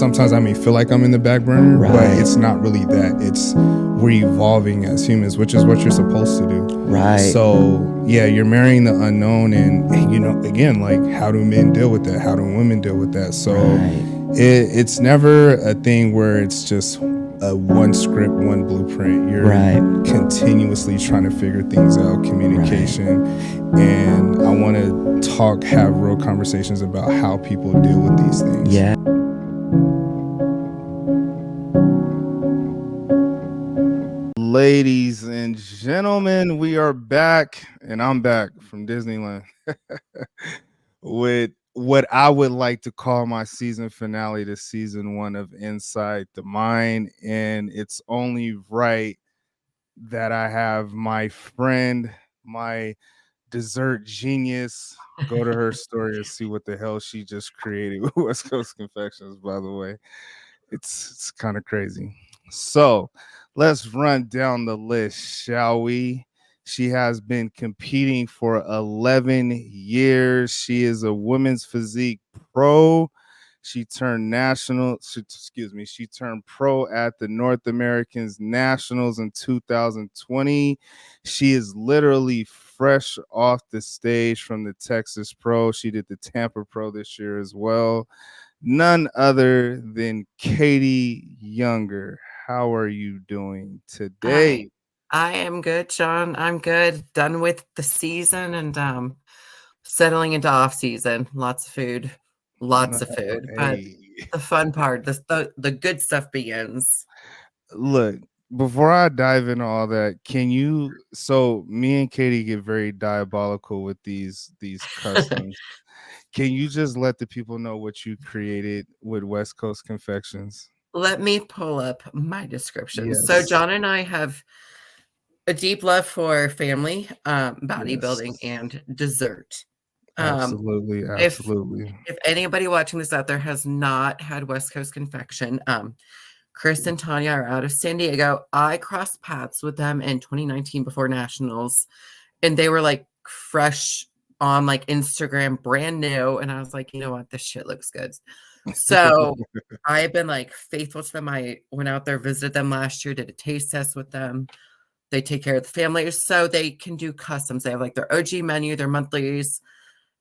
sometimes I may feel like I'm in the back burner, Right. but it's not really that. It's we're evolving as humans, which is what you're supposed to do. Right. So yeah, you're marrying the unknown, and you know, again, like, how do men deal with that? How do women deal with that? So Right. it's never a thing where it's just a one script, one blueprint. You're Right. continuously trying to figure things out, communication, and I want to have real conversations about how people deal with these things. Yeah. Ladies and gentlemen, we are back, and I'm back from Disneyland with what I would like to call my season finale to season 1 of Inside the Mind. And it's only right that I have my friend, my dessert genius, go to her story and see what the hell she just created with West Coast Confections, by the way. It's kind of crazy. So let's run down the list, shall we? She has been competing for 11 years. She is a women's physique pro. She turned she turned pro at the North Americans Nationals in 2020. She is literally fresh off the stage from the Texas Pro. She did the Tampa Pro this year as well. None other than Katie Younger. How are you doing today? I am good, John. I'm good. Done with the season and settling into off season. Lots of food. But Hey, the fun part, the good stuff begins. look, before I dive into all that, so me and Katie get very diabolical with these customs. Can you just let the people know what you created with West Coast Confections? Let me pull up my description. Yes. So John and I have a deep love for family, bodybuilding, Yes. and dessert. Absolutely. If anybody watching this out there has not had West Coast Confection, Chris and Tanya are out of San Diego. I crossed paths with them in 2019 before nationals, and they were like fresh on like Instagram, brand new. And I was like, you know what, this shit looks good. So I've been like faithful to them. I went out there, visited them last year, did a taste test with them. They take care of the family, so they can do customs. They have like their OG menu, their monthlies,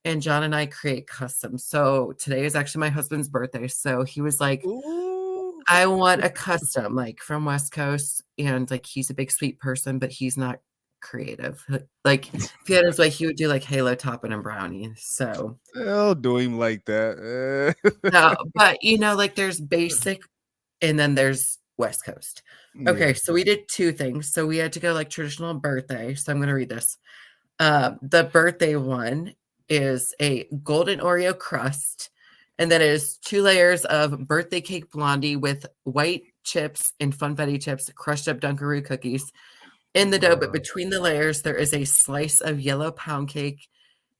and John and I create customs. So today is actually my husband's birthday. So he was like, Ooh. I want a custom, like from West Coast. And like, he's a big sweet person, but he's not creative. Like, if he had his way, he would do like Halo Toppin' and brownie. So They'll do him like that. no, but you know, like there's basic and then there's West Coast. Okay, Yeah. so we did two things. So we had to go like traditional birthday. So I'm going to read this. The birthday one is a golden Oreo crust, and that is 2 layers of birthday cake blondie with white chips and funfetti chips, crushed up Dunkaroo cookies in the dough. But between the layers, there is a slice of yellow pound cake,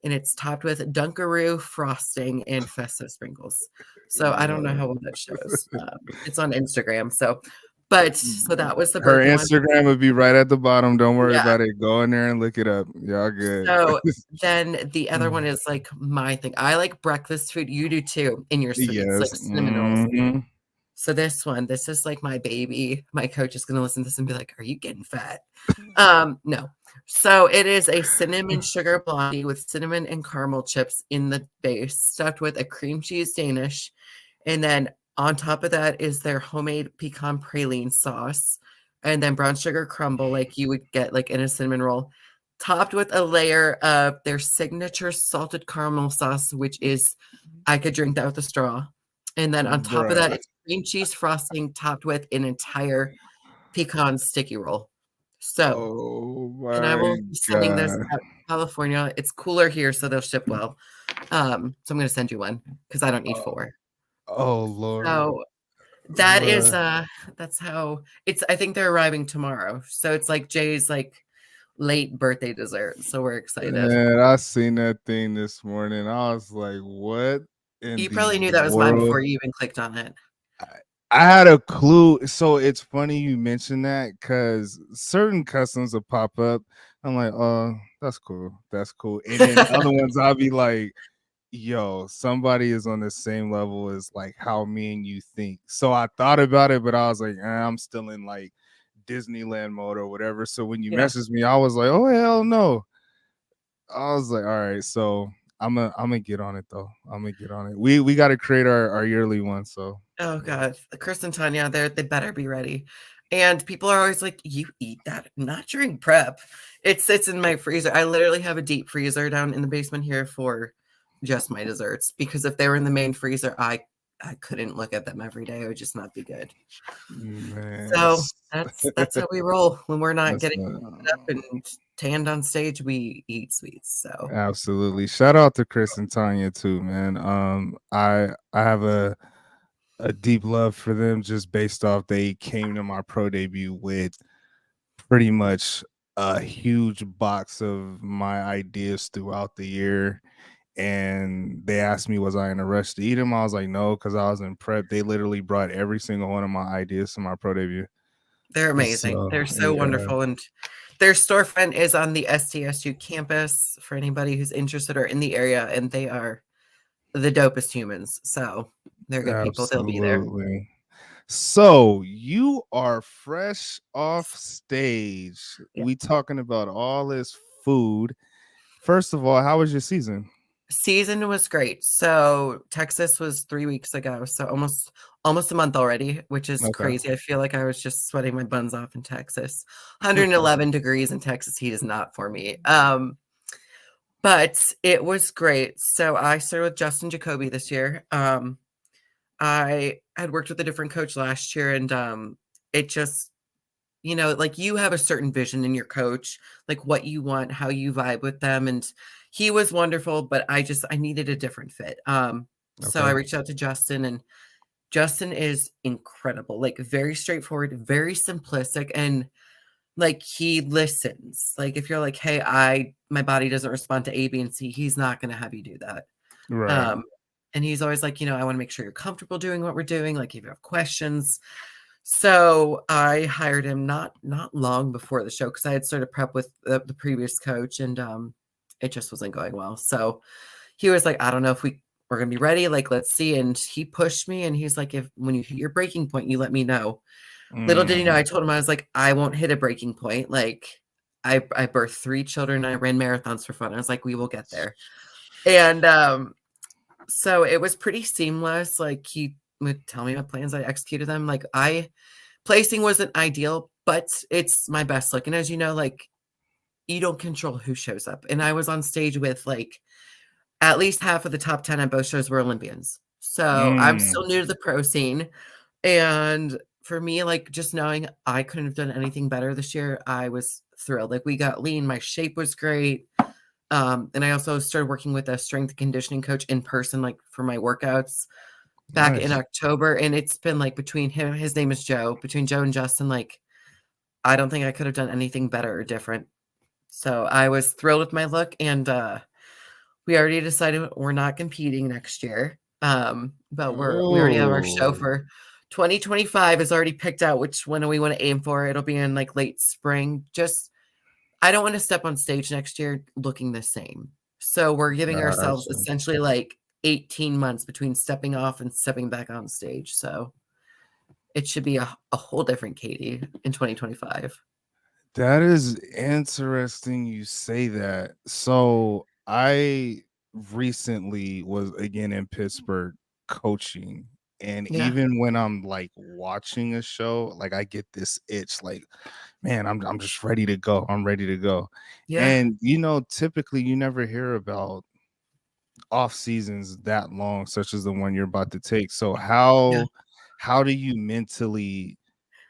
and it's topped with Dunkaroo frosting and Festo sprinkles. So I don't know how well that shows. It's on Instagram. So that was the Her birthday one. Instagram would be right at the bottom. Don't worry Yeah. about it. Go in there and look it up. Y'all good. So then the other one is like my thing. I like breakfast food. You do too in your sleep. It's like Yes. cinnamon rolls. Mhm. So this is like my baby. My coach is going to listen to this and be like, "Are you getting fat?" No. So it is a cinnamon sugar blondie with cinnamon and caramel chips in the base, stuffed with a cream cheese Danish, and then on top of that is their homemade pecan praline sauce, and then brown sugar crumble like you would get like in a cinnamon roll, topped with a layer of their signature salted caramel sauce, which is I could drink that with a straw. And then on top of that, it's cream cheese frosting topped with an entire pecan sticky roll. So, and I will be sending this out to California. It's cooler here, so they'll ship well. So I'm going to send you one because I don't need 4. Oh Lord. So that is that's how it's. I think they're arriving tomorrow. So it's like Jay's like late birthday dessert. So we're excited. Man, I seen that thing this morning. I was like, what in You the probably knew that was mine world? before you even clicked on it. I had a clue. So it's funny you mentioned that because certain customs will pop up. I'm like, oh, that's cool. That's cool. And then other ones I'll be like, yo, somebody is on the same level as like how me and you think. So I thought about it, but I was like, I'm still in like Disneyland mode or whatever. So when you Yeah. messaged me, I was like, oh hell no. I was like, all right, so I'm gonna get on it though. I'm gonna get on it. We got to create our yearly one. So Oh yeah, god, Chris and Tanya, they better be ready. And people are always like, "You eat that?" Not during prep. It sits in my freezer. I literally have a deep freezer down in the basement here for just my desserts because if they were in the main freezer, I couldn't look at them every day. It would just not be good. man, So that's how we roll when we're not that's getting up and tanned on stage. We eat sweets. So absolutely. Shout out to Chris and Tanya too, man. I have a deep love for them just based off they came to my pro debut with pretty much a huge box of my ideas throughout the year. And they asked me, was I in a rush to eat them? I was like, no, because I was in prep. They literally brought every single one of my ideas to my pro debut. they're amazing. So They're so yeah, wonderful. And their storefront is on the STSU campus for anybody who's interested or in the area. And they are the dopest humans. So they're good people. They'll be there. absolutely. So you are fresh off stage. Yeah. We talking about all this food. First of all, how was your season? Season was great. So Texas was 3 weeks ago. So almost a month already, which is Okay. crazy. I feel like I was just sweating my buns off in Texas. 111 degrees in Texas heat is not for me. But it was great. So I started with Justin Jacoby this year. I had worked with a different coach last year, and it just, like you have a certain vision in your coach, like what you want, how you vibe with them. And he was wonderful, but I needed a different fit. So I Okay. reached out to Justin, and Justin is incredible, like very straightforward, very simplistic, and like he listens. Like if you're like, hey, my body doesn't respond to A, B, and C, he's not gonna have you do that. Right. Um, and he's always like, I want to make sure you're comfortable doing what we're doing. Like if you have questions. So I hired him not long before the show because I had started prep with the previous coach and it just wasn't going well. So he was like, I don't know if we're gonna be ready. Like, let's see. And he pushed me and he's like, if when you hit your breaking point, you let me know. Little did he know, Mm, I told him, I was like, I won't hit a breaking point. Like I birthed 3 children. I ran marathons for fun. I was like, we will get there. And so it was pretty seamless. Like he would tell me my plans, I executed them. Like placing wasn't ideal, but it's my best look. And as you know, like you don't control who shows up. And I was on stage with like at least half of the top 10 at both shows were Olympians. So I'm mm. still new to the pro scene. And for me, like just knowing I couldn't have done anything better this year, I was thrilled. Like we got lean, my shape was great. And I also started working with a strength and conditioning coach in person, like for my workouts back in Nice. October. And it's been like between him, his name is Joe, between Joe and Justin, like I don't think I could have done anything better or different. So I was thrilled with my look. And we already decided we're not competing next year. But we already have our show Oh, for 2025 is already picked out which one we want to aim for. It'll be in like late spring. Just I don't want to step on stage next year looking the same. So we're giving ourselves gotcha. essentially like 18 months between stepping off and stepping back on stage. So it should be a whole different Katie in 2025. That is interesting you say that. So I recently was again in Pittsburgh coaching. And Yeah. even when I'm like watching a show, like I get this itch, like, man, I'm just ready to go. I'm ready to go. Yeah. And typically you never hear about off seasons that long, such as the one you're about to take. So Yeah. how do you mentally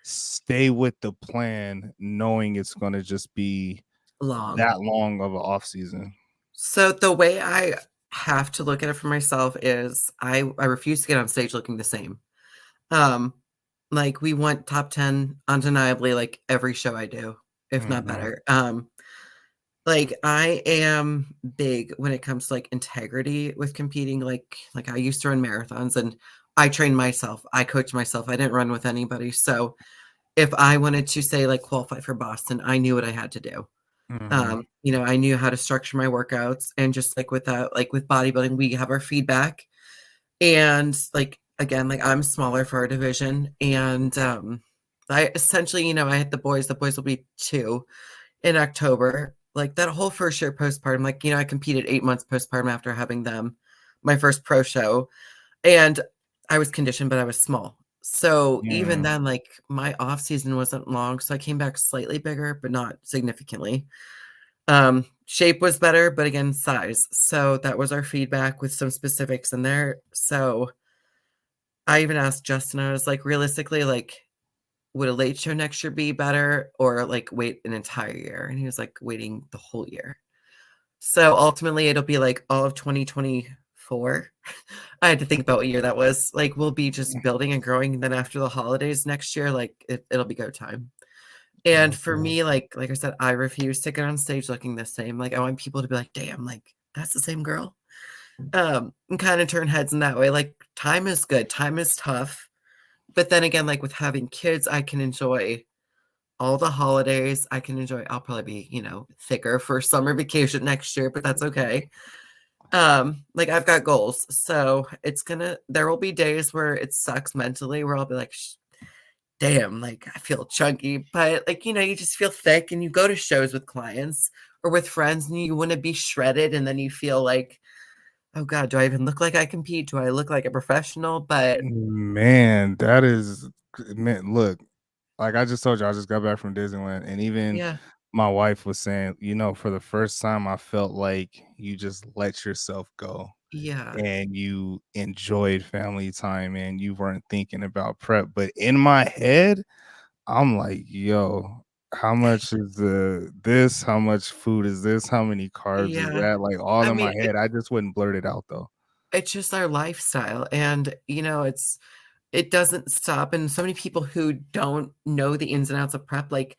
stay with the plan knowing it's going to just be Long. that long of an off season? So the way I have to look at it for myself is I refuse to get on stage looking the same. Um, like we want top 10 undeniably like every show I do, if not Mhm. better. Like I am big when it comes to like integrity with competing. Like I used to run marathons and I trained myself. I coached myself. I didn't run with anybody. So if I wanted to say like qualify for Boston, I knew what I had to do. Mhm. You know, I knew how to structure my workouts, and just like with bodybuilding, we have our feedback. And like again, like I'm smaller for our division. And I essentially, you know, I had the boys will be 2 in October. Like that whole first year postpartum, like, you know, I competed 8 months postpartum after having them, my first pro show. And I was conditioned, but I was small. So even Mm. then, like my off season wasn't long. So I came back slightly bigger, but not significantly. Shape was better, but again, size. So that was our feedback with some specifics in there. So I even asked Justin, I was like, realistically, like, would a late show next year be better or like wait an entire year? And he was like, waiting the whole year. So ultimately, it'll be like all of 2024. I had to think about what year that was. Like, we'll be just building and growing. And then after the holidays next year, like, it'll be go time. And for Okay. me, like I said, I refuse to get on stage looking the same. Like, I want people to be like, damn, like, that's the same girl. And kind of turn heads in that way. Like, time is good, time is tough. But then again, like with having kids, I can enjoy all the holidays. I can enjoy, I'll probably be, you know, thicker for summer vacation next year, but that's okay. Like I've got goals. So there will be days where it sucks mentally, where I'll be like, damn, like I feel chunky, but like, you know, you just feel thick and you go to shows with clients or with friends and you want to be shredded. And then you feel like, oh God, do I even look like I compete? Do I look like a professional? But Man, that is man, look, like I just told you, I just got back from Disneyland, and even yeah, my wife was saying, for the first time, I felt like you just let yourself go yeah, and you enjoyed family time and you weren't thinking about prep. But in my head, I'm like, yo, how much is this? How much food is this? How many carbs is yeah. that? Like all I in mean, my head. I just wouldn't blurt it out though. it's just our lifestyle. And, you know, it doesn't stop. And so many people who don't know the ins and outs of prep, like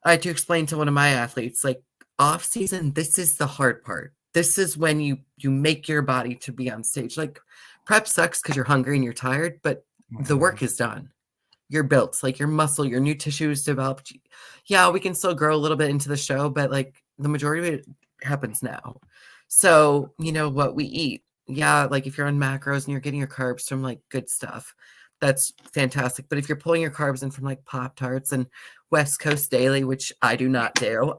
I had to explain to one of my athletes, like off season, this is the hard part. This is when you make your body to be on stage. Like prep sucks because you're hungry and you're tired, but the Mhm. work is done. You're built, like your muscle, your new tissue is developed. Yeah, we can still grow a little bit into the show, but like the majority of it happens now. So, you know, what we eat. Yeah, like if you're on macros and you're getting your carbs from like good stuff, that's fantastic. But if you're pulling your carbs in from like Pop Tarts and West Coast Daily, which I do not do,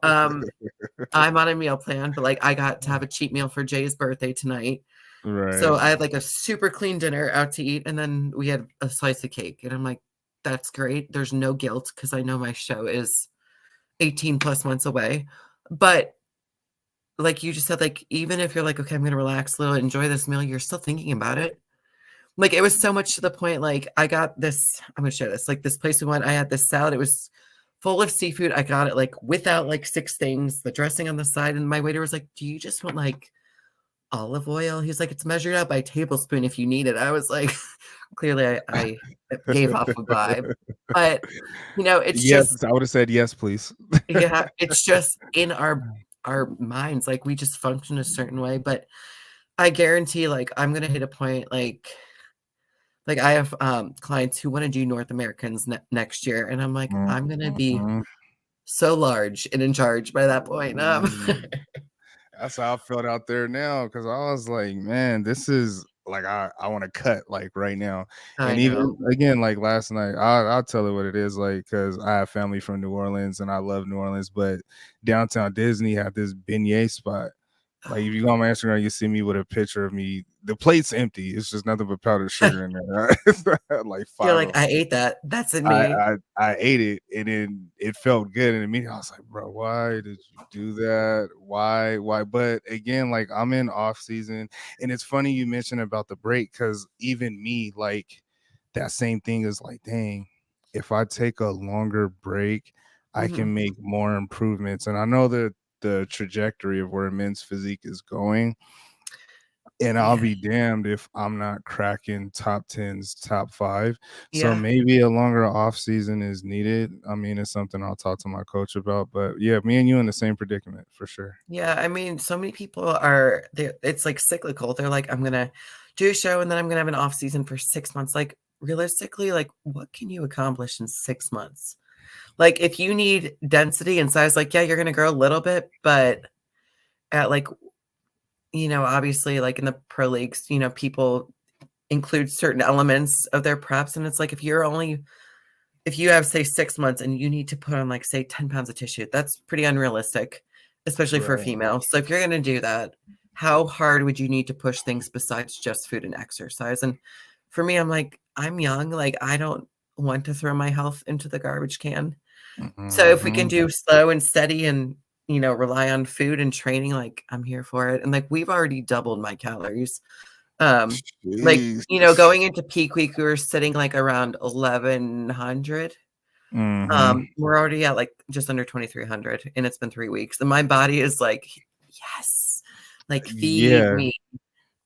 I'm on a meal plan, but like I got to have a cheat meal for Jay's birthday tonight. So Right. I had like a super clean dinner out to eat, and then we had a slice of cake. And I'm like, that's great. There's no guilt because I know my show is 18 plus months away. But like you just said, like even if you're like, okay, I'm gonna relax a little, enjoy this meal, you're still thinking about it. Like it was so much to the point, like I got this, I'm gonna share this. Like this place we went, I had this salad, it was full of seafood. I got it like without like 6 things, the dressing on the side, and my waiter was like, do you just want like olive oil? He's like, it's measured out by tablespoon if you need it. I was like, clearly I gave off a vibe. But you know, it's Yes, just I would have said yes, please. yeah, it's just in our minds, like we just function a certain way. But I guarantee like I'm gonna hit a point like I have clients who want to do North Americans next year, and I'm like, I'm gonna be Mhm. so large and in charge by that point. Mm. That's how I felt out there now because I was like, man, this is like I want to cut like right now. I And know. even again, like last night, I'll tell it what it is, like because I have family from New Orleans and I love New Orleans, but downtown Disney had this beignet spot. Like if you go on my Instagram, you see me with a picture of me. The plate's empty. It's just nothing but powdered sugar in there. Right? Like You're five like, of I them. ate that. That's in I me. I I ate it and then it felt good and immediately I was like, "Bro, why did you do that? Why?" But again, like I'm in off season and it's funny you mentioned about the break cuz even me like that same thing is like, "Dang, if I take a longer break, I Mhm. can make more improvements." And I know that the trajectory of where men's physique is going and I'll Yeah. be damned if I'm not cracking top 10s, top 5. So Yeah. maybe a longer off season is needed. I mean, it's something I'll talk to my coach about, but yeah, me and you in the same predicament for sure. Yeah, I mean, so many people it's like cyclical. They're like, I'm gonna do a show and then I'm gonna have an off season for 6 months. Like realistically, like what can you accomplish in 6 months? Like if you need density and size, like, yeah, you're going to grow a little bit, but at like, obviously like in the pro leagues, people include certain elements of their preps. And it's like, if you have say 6 months and you need to put on like, say 10 pounds of tissue, that's pretty unrealistic, especially for a Right. female. So if you're going to do that, how hard would you need to push things besides just food and exercise? And for me, I'm like, I'm young. Like, I don't want to throw my health into the garbage can. So if we can Mhm. do slow and steady and, rely on food and training, like I'm here for it. And like, we've already doubled my calories. Like, Jeez. going into peak week, we were sitting like around 1100. Mhm. We're already at like just under 2300 and it's been 3 weeks. And my body is like, yes, like feed Yeah. me.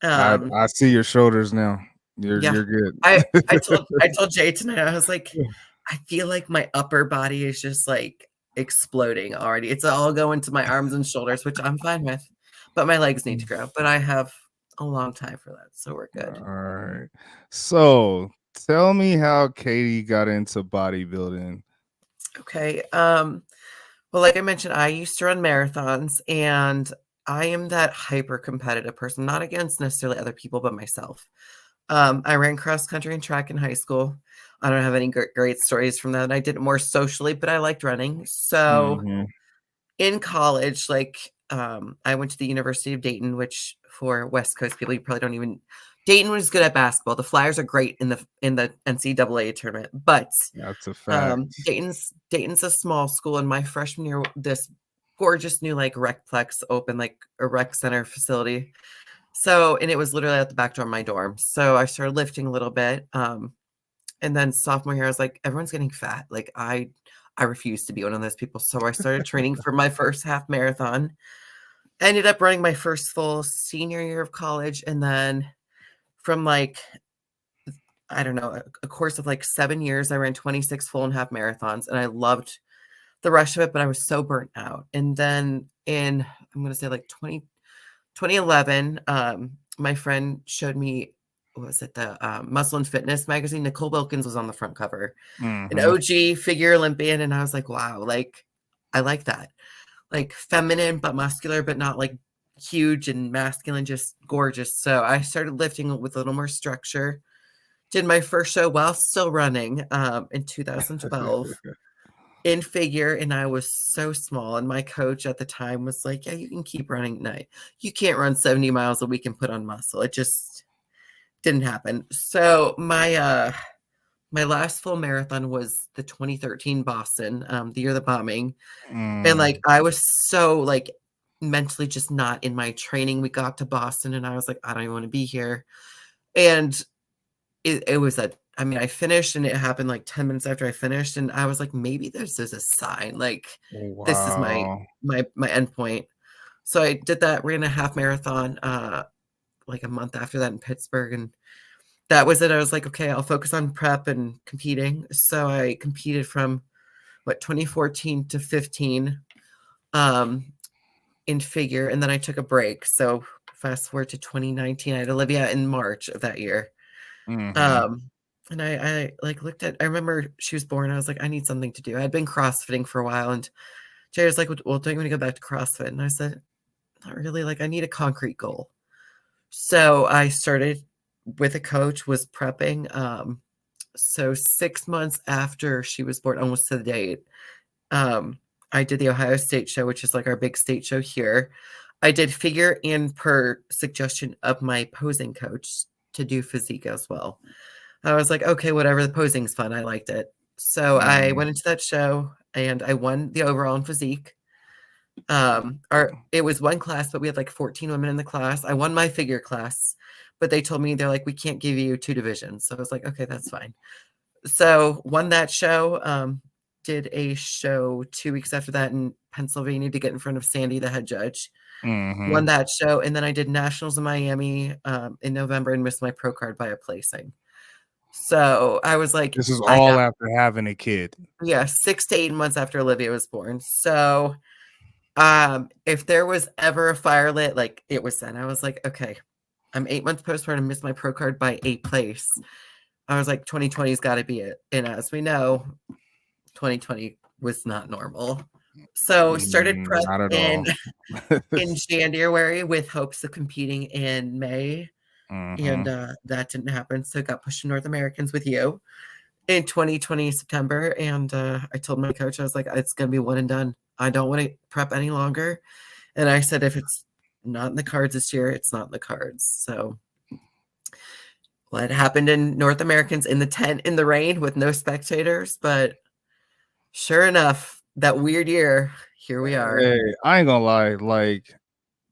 I Um, I see your shoulders now. yeah. You're I good. I told I told Jay tonight, I was like, I feel like my upper body is just like exploding already. It's all going to my arms and shoulders, which I'm fine with. But my legs need to grow. But I have a long time for that. So we're good. Alright. So, tell me how Katie got into bodybuilding. Okay. Well, like I mentioned, I used to run marathons and I am that hyper competitive person, not against necessarily other people, but myself. I ran cross country and track in high school. I don't have any great stories from that. I did it more socially, but I liked running. So Mhm. in college, like I went to the University of Dayton, which for West Coast people, you probably don't even. Dayton was good at basketball. The Flyers are great in the NCAA tournament, but That's a fact. Dayton's a small school. And my freshman year, this gorgeous new like recplex opened, like a rec center facility. So, and it was literally at the back door of my dorm. So I started lifting a little bit. And then sophomore year, I was like, everyone's getting fat. Like I refuse to be one of those people. So I started training for my first half marathon. I ended up running my first full senior year of college. And then from like, I don't know, a course of like 7 years, I ran 26 full and half marathons. And I loved the rush of it, but I was so burnt out. And then I'm going to say like 2011, my friend showed me, what was it, the Muscle and Fitness magazine. Nicole Wilkins was on the front cover, an Mhm. OG figure Olympian. And I was like, wow, like, I like that. Like feminine, but muscular, but not like huge and masculine, just gorgeous. So I started lifting with a little more structure. Did my first show while still running in 2012 in figure, and I was so small. And my coach at the time was like, yeah, you can keep running at night. You can't run 70 miles a week and put on muscle. It just didn't happen. So my last full marathon was the 2013 Boston, the year of the bombing. And like Mm. I was so like mentally just not in my training. We got to Boston and I was like, I don't even want to be here. And it was I mean, I finished and it happened like 10 minutes after I finished. And I was like, maybe this is a sign. Like this is my Wow. my end point. So I did that, ran a half marathon like a month after that in Pittsburgh. And that was it. I was like, okay, I'll focus on prep and competing. So I competed from 2014 to 15 um in figure, and then I took a break. So fast forward to 2019, I had Olivia in March of that year. Mhm. Um, and I like looked at, I remember she was born. I was like, I need something to do. I'd been CrossFitting for a while, and Jay was like, well, don't you want to go back to CrossFit? And I said, not really. Like, I need a concrete goal. So I started with a coach, was prepping. So 6 months after she was born, almost to the date, um, I did the Ohio State show, which is like our big state show here. I did figure and per suggestion of my posing coach to do physique as well. I was like, okay, whatever. The posing's fun. I liked it. So I Mm. went into that show and I won the overall in physique. It was one class, but we had like 14 women in the class. I won my figure class, but they told me they're like, we can't give you two divisions. So I was like, okay, that's fine. So won that show. Did a show 2 weeks after that in Pennsylvania to get in front of Sandy, the head judge. Won Mhm. that show, and then I did nationals in Miami in November and missed my pro card by a placing. So I was like, This is I all got, after having a kid. yeah, 6 to 8 months after Olivia was born. So if there was ever a fire lit, like it was then. I was like, okay, I'm 8 months postpartum, missed my pro card by a place. I was like, 2020's got to be it. And as we know, 2020 was not normal. So started prep Not at in all. in January with hopes of competing in May, and Hmm. that didn't happen. So got pushed to North Americans with you in 2020 September, and I told my coach, I was like, it's gonna be one and done. I don't want to prep any longer. And I said, if it's not in the cards this year, it's not in the cards. So what happened in North Americans in the tent in the rain with no spectators, but sure enough, that weird year, here we are. Hey, I ain't gonna lie. Like,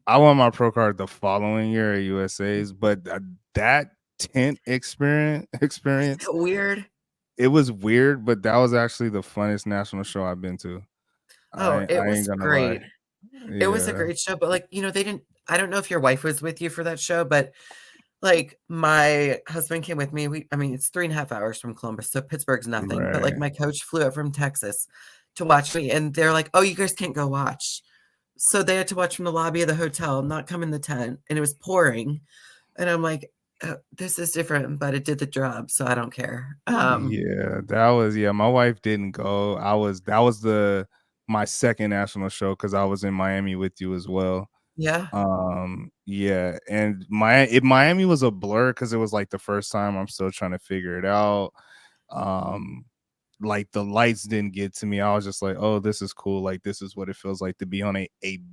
I won my pro card the following year at USA's, but that tent experience, Weird. it was weird, but that was actually the funnest national show I've been to. Oh, it I was ain't gonna lie. great. It was a Yeah, great show, but like, they didn't, I don't know if your wife was with you for that show, but like my husband came with me. I mean, it's 3.5 hours from Columbus, so Pittsburgh's nothing. But like right. my coach flew up from Texas to watch me, and they're like, "Oh, you guys can't go watch." So they had to watch from the lobby of the hotel, not come in the tent, and it was pouring. And I'm like, "This is different, but it did the job, so I don't care." Yeah, my wife didn't go. That was the my second national show because I was in Miami with you as well. Yeah, Yeah, and Miami was a blur because it was like the first time. I'm still trying to figure it out. Um, like the lights didn't get to me. I was just like, oh, this is cool. Like this is what it feels like to be on a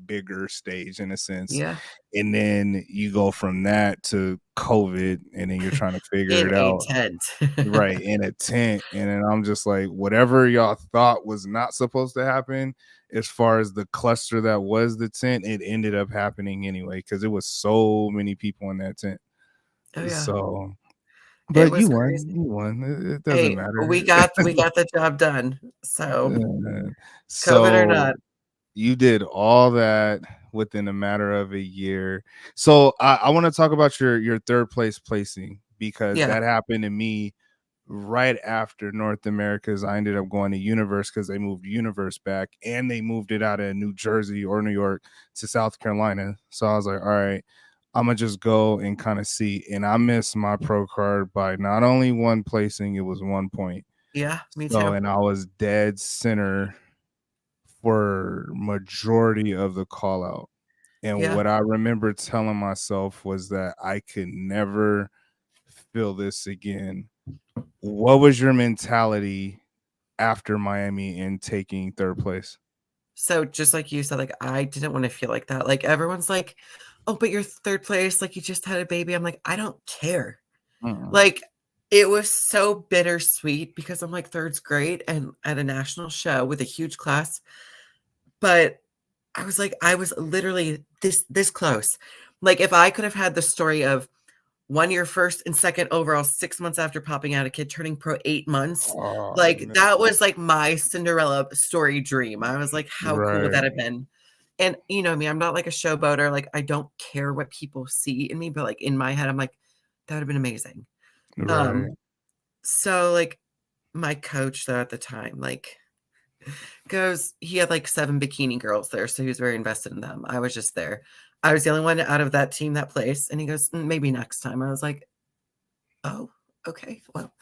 bigger stage in a sense. yeah, And then you go from that to COVID, and then you're trying to figure in it a out. tent. Right, in a tent, and then I'm just like, whatever y'all thought was not supposed to happen, as far as the cluster that was the tent, it ended up happening anyway because it was so many people in that tent. Oh yeah, So, it but was you crazy. won. It doesn't Hey, we matter. got we got the job done. So Uh, COVID or so not, you did all that within a matter of a year. So I want to talk about your third place placing because yeah, that happened to me right after North America's. I ended up going to Universe because they moved Universe back and they moved it out of New Jersey or New York to South Carolina. So I was like, all right, I'm gonna just go and kind of see. And I missed my pro card by not only one placing, it was 1 point. yeah, me So, too. and I was dead center for majority of the call out. And Yeah. what I remember telling myself was that I could never feel this again. What was your mentality after Miami and taking third place? So just like you said, like I didn't want to feel like that. Like everyone's like, "Oh, but you're third place. Like you just had a baby." I'm like, I don't care. Mm. Like it was so bittersweet because I'm like third's great and at a national show with a huge class, but I was literally this close. Like if I could have had the story of 1 year first and second overall 6 months after popping out, a kid turning pro 8 months. Oh, Like no. that was like my Cinderella story dream. I was like, how cool would that Right, have been? And you know me, I'm not like a showboater. Like I don't care what people see in me, but like in my head, I'm like, that would have been amazing. right. Um, so like my coach though at the time, like goes, he had like 7 bikini girls there, so he was very invested in them. I was just there. I was the only one out of that team that placed, and he goes, maybe next time. I was like, oh, okay. Well,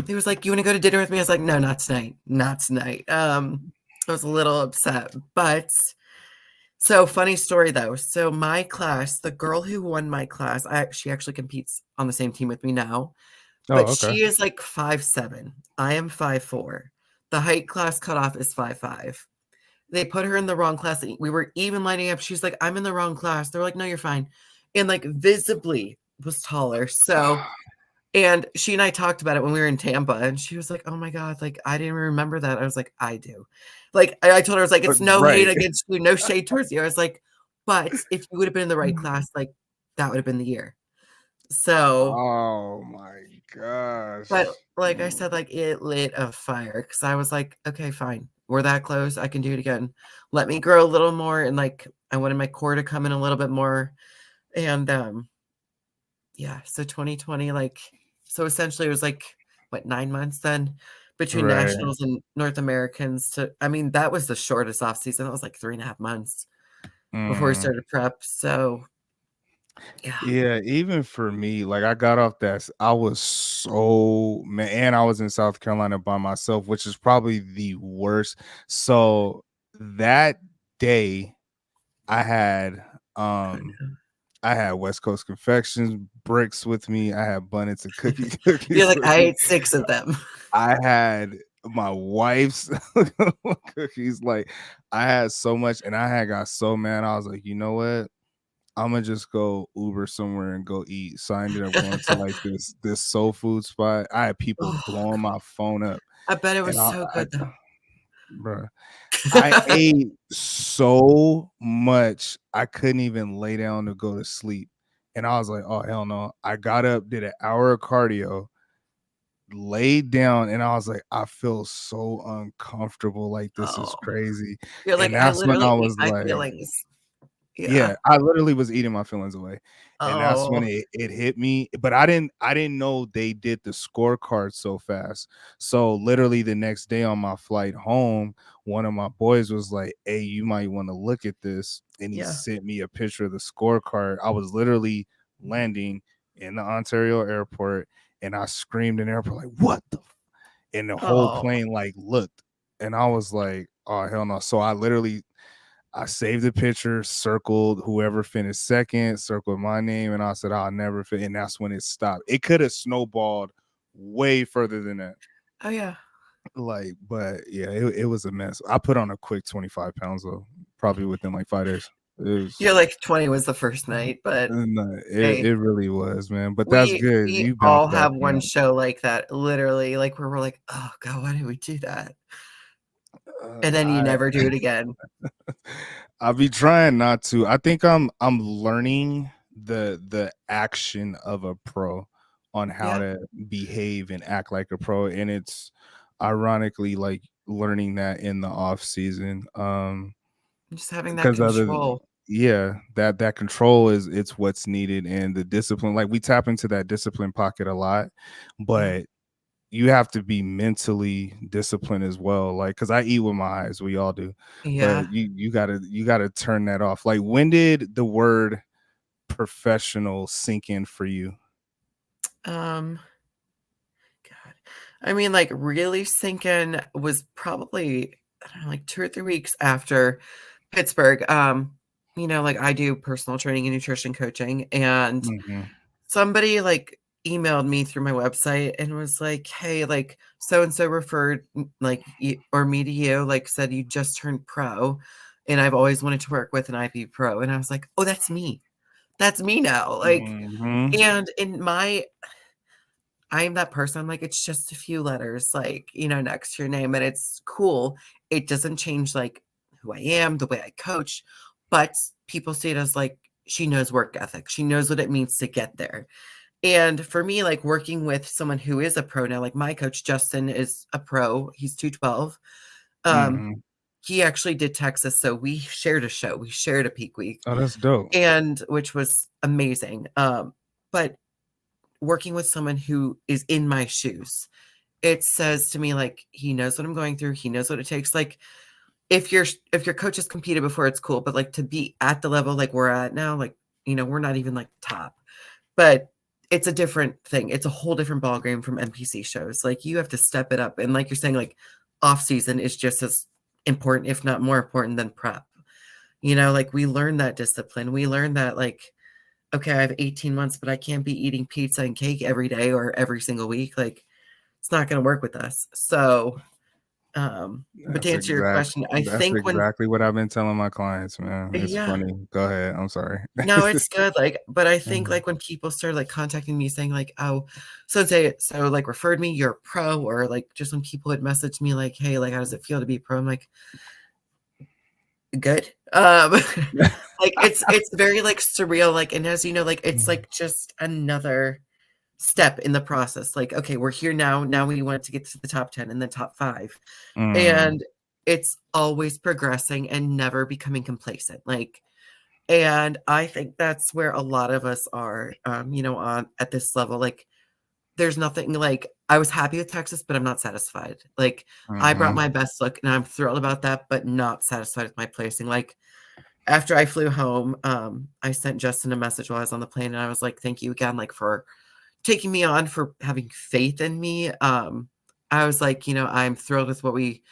he was like, "You want to go to dinner with me?" I was like, "No, not tonight. Not tonight." I was a little upset, but so funny story though. So my class, the girl who won my class, she actually competes on the same team with me now, Oh, but okay. she is like 5'7". I am 5'4". The height class cutoff is 5'5". They put her in the wrong class. We were even lining up. She's like, "I'm in the wrong class." They're like, "No, you're fine," and like visibly was taller. So and she and I talked about it when we were in Tampa, and she was like, "Oh my god, like I didn't remember that." I was like, "I do." Like I told her, I was like, "It's no hate Right. against you, no shade towards you." I was like, "But if you would have been in the right class, like that would have been the year." So, Oh my but gosh. like I said, like it lit a fire because I was like, "Okay, fine, we're that close. I can do it again. Let me grow a little more." And like I wanted my core to come in a little bit more. And yeah, so 2020, like, so essentially it was like, what, 9 months then between Right. nationals and North Americans to I mean, that was the shortest off season. That was like 3.5 months before we Mm. started prep. So Yeah. Yeah, even for me, like I got off that, I was so man, and I was in South Carolina by myself, which is probably the worst. So that day, I had Oh, um no. I had West Coast Confections bricks with me. I had Bunnets and cookies You're like, with I me. ate 6 of them. I had my wife's cookies. Like I had so much, and I had got so mad. I was like, you know what? I'm gonna just go Uber somewhere and go eat. So I ended up going to like this soul food spot. I had people Oh, blowing my phone up, I bet it and was so I good though. bruh, I ate so much I couldn't even lay down to go to sleep. And I was like, oh hell no. I got up, did an hour of cardio, laid down, and I was like, I feel so uncomfortable. Like this is Oh, crazy. you're like, And I that's when literally I ate was my like, feelings. Yeah. yeah, I literally was eating my feelings away. And that's when Oh, it hit me. But I didn't know they did the scorecard so fast. So literally the next day on my flight home, one of my boys was like, hey, you might want to look at this. And he yeah. sent me a picture of the scorecard. I was literally landing in the Ontario airport, and I screamed in the airport, like, what the and the whole Oh, plane like looked. And I was like, oh hell no. So I saved the picture, circled whoever finished second, circled my name, and I said, I'll never fit. And that's when it stopped. It could have snowballed way further than that. oh yeah. Like, but yeah, it was a mess. I put on a quick 25 pounds though, probably within like 5 days. It was You're like 20 was the first night, but no, hey, it really was, man. But that's we good. we You all bounced back have from one that. show like that, literally, like where we're like, oh God, why did we do that? And then you I never do it again. I'll be trying not to. I think I'm learning the action of a pro on how Yeah. to behave and act like a pro, and it's ironically like learning that in the off season. Just having that Because control. yeah, that control is it's what's needed, and the discipline. Like we tap into that discipline pocket a lot, Yeah. but you have to be mentally disciplined as well. Like, cause I eat with my eyes, we all do, Yeah. but you gotta turn that off. Like, when did the word professional sink in for you? Um, God. I mean, like really sinking was probably, I don't know, like 2 or 3 weeks after Pittsburgh. Like I do personal training and nutrition coaching, and Mm-hmm. somebody like emailed me through my website and was like, "Hey, like so and so referred or me to you, like said you just turned pro, and I've always wanted to work with an IB pro." And I was like, "Oh, that's me. That's me now." Like, Mm-hmm. and I am that person. I'm like, it's just a few letters, like, next to your name, and it's cool. It doesn't change like who I am, the way I coach, but people see it as like she knows work ethic. She knows what it means to get there. And for me, like working with someone who is a pro now, like my coach Justin is a pro. He's 212. Um, Mm-hmm. he actually did Texas, so we shared a show. We shared a peak week, Oh, that's dope. and which was amazing. But working with someone who is in my shoes, it says to me like he knows what I'm going through. He knows what it takes. Like if your coach has competed before, it's cool. But like to be at the level like we're at now, like we're not even like top, but it's a different thing. It's a whole different ballgame from NPC shows. Like you have to step it up, and like you're saying, like off season is just as important, if not more important, than prep. Like we learn that discipline. We learn that like okay, I have 18 months, but I can't be eating pizza and cake every day or every single week. Like, it's not going to work with us. So, but to That's answer your exact. question, I That's think when, exactly what I've been telling my clients, man. It's yeah, funny. Go ahead. I'm sorry. no, it's good. Like, but I think Mhm. like when people start like contacting me saying like, oh, so like referred me, you're a pro, or like just when people would message me like, hey, like, how does it feel to be a pro? I'm like, good. Like it's very like surreal. Like, and as you know, like it's like just another step in the process. Like, okay, we're here now. Now we want to get to the top 10 and the top 5. Mm, And it's always progressing and never becoming complacent. Like, and I think that's where a lot of us are, on at this level. Like, there's nothing like I was happy with Texas, but I'm not satisfied. Like, I brought mhm. my best look and I'm thrilled about that, but not satisfied with my placing. Like, after I flew home, I sent Justin a message while I was on the plane, and I was like, "Thank you again, like for taking me on, for having faith in me." I was like, I'm thrilled with what we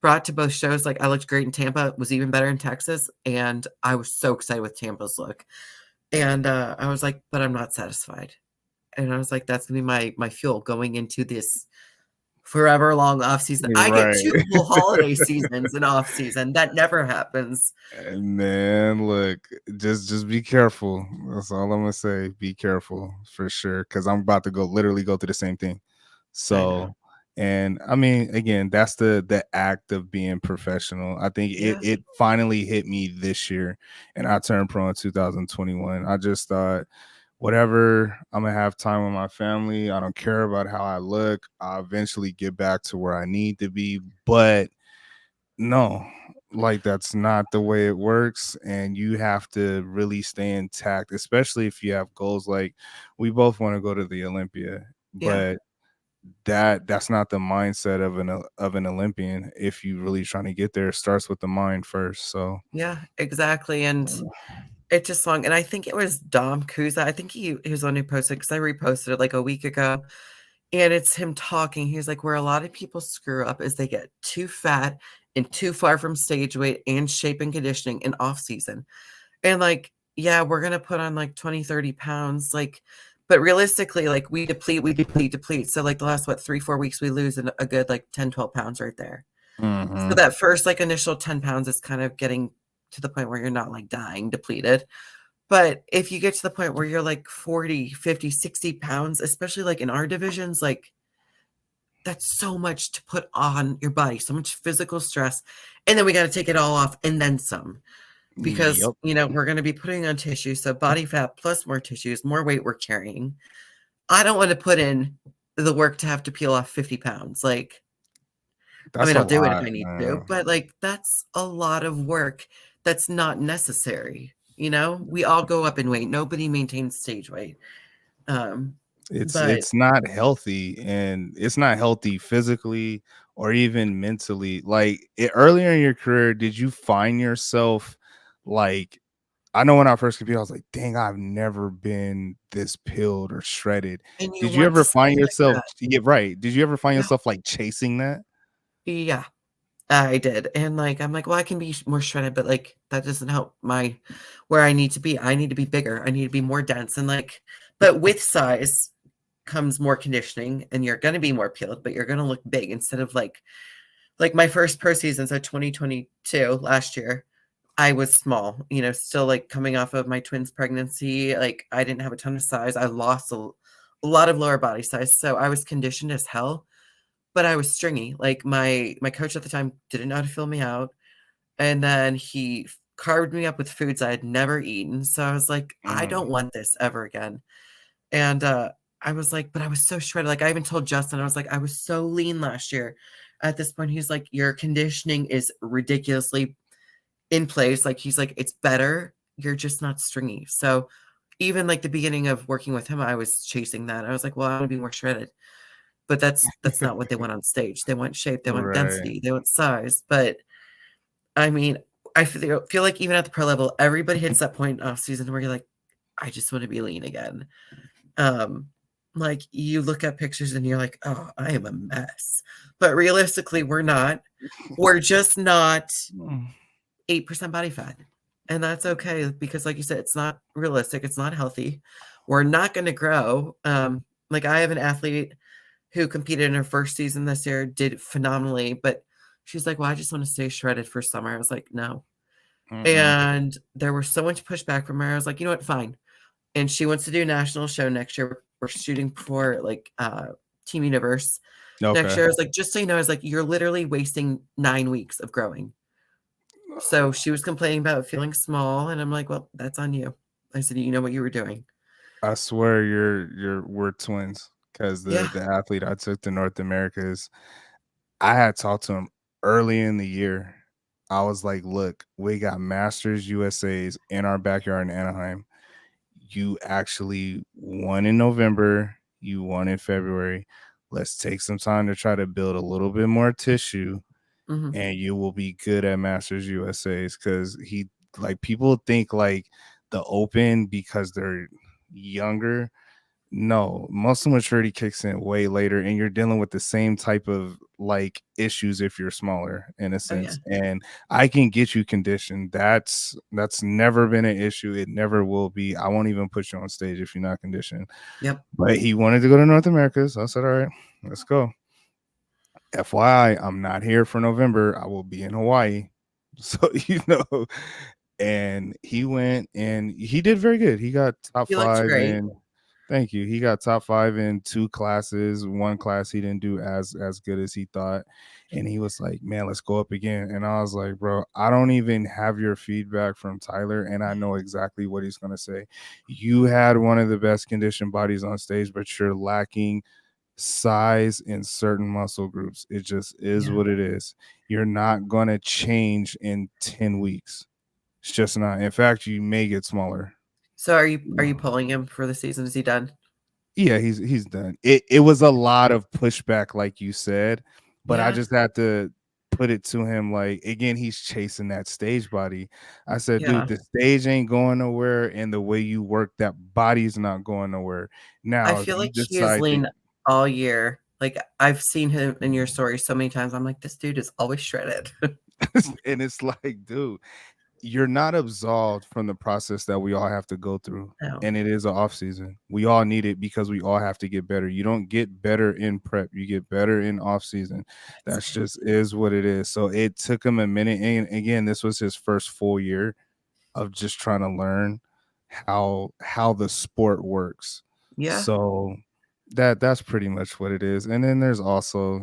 brought to both shows. Like, I looked great in Tampa, it was even better in Texas, and I was so excited with Tampa's look. And I was like, but I'm not satisfied. And I was like, that's gonna be my fuel going into this forever long off season. I get Right. 2 whole holiday seasons in off season. That never happens. Man, look, just be careful. That's all I'm gonna say. Be careful for sure, because I'm about to literally go through the same thing. I know. So, and I mean, again, that's the act of being professional. I think it Yeah. it finally hit me this year, and I turned pro in 2021. I just thought, whatever, I'm gonna have time with my family. I don't care about how I look. I'll eventually get back to where I need to be, but no, like that's not the way it works, and you have to really stay intact, especially if you have goals. Like, we both want to go to the Olympia, Yeah. but that's not the mindset of an Olympian. If you really trying to get there, it starts with the mind first. So Yeah, exactly. And it's just long. And I think it was Dom Kuza. I think he was the one who posted, because I reposted it like a week ago. And it's him talking. He's like, where a lot of people screw up is they get too fat and too far from stage weight and shape and conditioning in off season. And like, yeah, we're gonna put on like 20, 30 pounds. Like, but realistically, like we deplete, deplete. So like the last what 3, 4 weeks we lose a good like 10, 12 pounds right there. So mhm. that first like initial 10 pounds is kind of getting to the point where you're not like dying depleted. But if you get to the point where you're like 40, 50, 60 pounds, especially like in our divisions, like that's so much to put on your body, so much physical stress. And then we got to take it all off and then some, because, Yep, we're going to be putting on tissue. So body fat plus more tissues, more weight we're carrying. I don't want to put in the work to have to peel off 50 pounds. Like, I that's mean, a I'll do it if lot, I need to, man. but like, that's a lot of work that's not necessary. We all go up in weight. Nobody maintains stage weight. Um, but It's not healthy, and it's not healthy physically or even mentally. Like, earlier in your career, did you find yourself like, I know when I first competed, I was like, dang, I've never been this peeled or shredded. and you Did you want ever to stay find like yourself that. yeah, right. Did you ever find Yeah. yourself like chasing that? Yeah. I did, and, like, I'm like, "Well, I can be more shredded, but, like, that doesn't help my where I need to be. I need to be bigger. I need to be more dense," and, like, but with size comes more conditioning, and you're gonna be more peeled, but you're gonna look big instead of, like, my first pro season, so 2022, last year, I was small, still, like, coming off of my twins' pregnancy. Like, I didn't have a ton of size. I lost a lot of lower body size, so I was conditioned as hell, but I was stringy. Like, my coach at the time didn't know how to fill me out, and then he carved me up with foods I had never eaten. So I was like, I Mm. don't want this ever again. And I was like, but I was so shredded. Like, I even told Justin, I was like, I was so lean last year. At this point, he's like, your conditioning is ridiculously in place. Like, he's like, it's better. You're just not stringy. So even like the beginning of working with him, I was chasing that. I was like, well, I want to be more shredded. But that's not what they want on stage. They want shape, they want Right. density, they want size. But I mean, I feel like even at the pro level, everybody hits that point off season where you're like, I just want to be lean again. Um, like, you look at pictures and you're like, oh, I am a mess. But realistically, we're not. We're just not Mm. 8% body fat. And that's okay, because like you said, it's not realistic, it's not healthy. We're not going to grow. Like, I have an athlete who competed in her first season this year, did phenomenally, but she's like, well, I just want to stay shredded for summer. I was like, no. Mm-mm. And there was so much pushback from her. I was like, you know what, fine. And she wants to do a national show next year. We're shooting for like Team Universe next Okay. year. I was like, just so you know, I was like, you're literally wasting 9 weeks of growing. So she was complaining about feeling small, and I'm like, well, that's on you. I said, you know what you were doing. I swear we're twins, because Yeah. the athlete I took to North America is, I had talked to him early in the year. I was like, look, we got Masters USA's in our backyard in Anaheim. You actually won in November, you won in February. Let's take some time to try to build a little bit more tissue, Hmm. and you will be good at Masters USA's, because like people think like the open because they're younger. No, muscle maturity kicks in way later, and you're dealing with the same type of like issues if you're smaller in a Oh yeah. sense. And I can get you conditioned. That's never been an issue. It never will be. I won't even put you on stage if you're not conditioned. Yep. But he wanted to go to North America, so I said, all right, let's go. FYI, I'm not here for November. I will be in Hawaii. So, and he went and he did very good. He got top You looked 5 great. in, thank you. He got top 5 in 2 classes. One class he didn't do as good as he thought. And he was like, "Man, let's go up again." And I was like, "Bro, I don't even have your feedback from Tyler and I know exactly what he's going to say. You had one of the best conditioned bodies on stage, but you're lacking size in certain muscle groups. It just is Yeah. what it is. You're not going to change in 10 weeks. It's just not. In fact, you may get smaller." So are you pulling him for the season? Is he done? Yeah, he's done. It was a lot of pushback, like you said, but I Yeah. just had to put it to him like again, he's chasing that stage body. I said, dude, Yeah. the stage ain't going nowhere, and the way you work that body's not going nowhere. I Now, if feel you like he is decide to lean all year. Like I've seen him in your story so many times. I'm like, this dude is always shredded. and it's like, dude, you're not absolved from the process that we all have to go through. No. And it is an off season. We all need it because we all have to get better. You don't get better in prep. You get better in off season. That's That's it. just is what it is. So it took him a minute. And again, this was his first full year of just trying to learn how the sport works. Yeah. So that's pretty much what it is. And then there's also,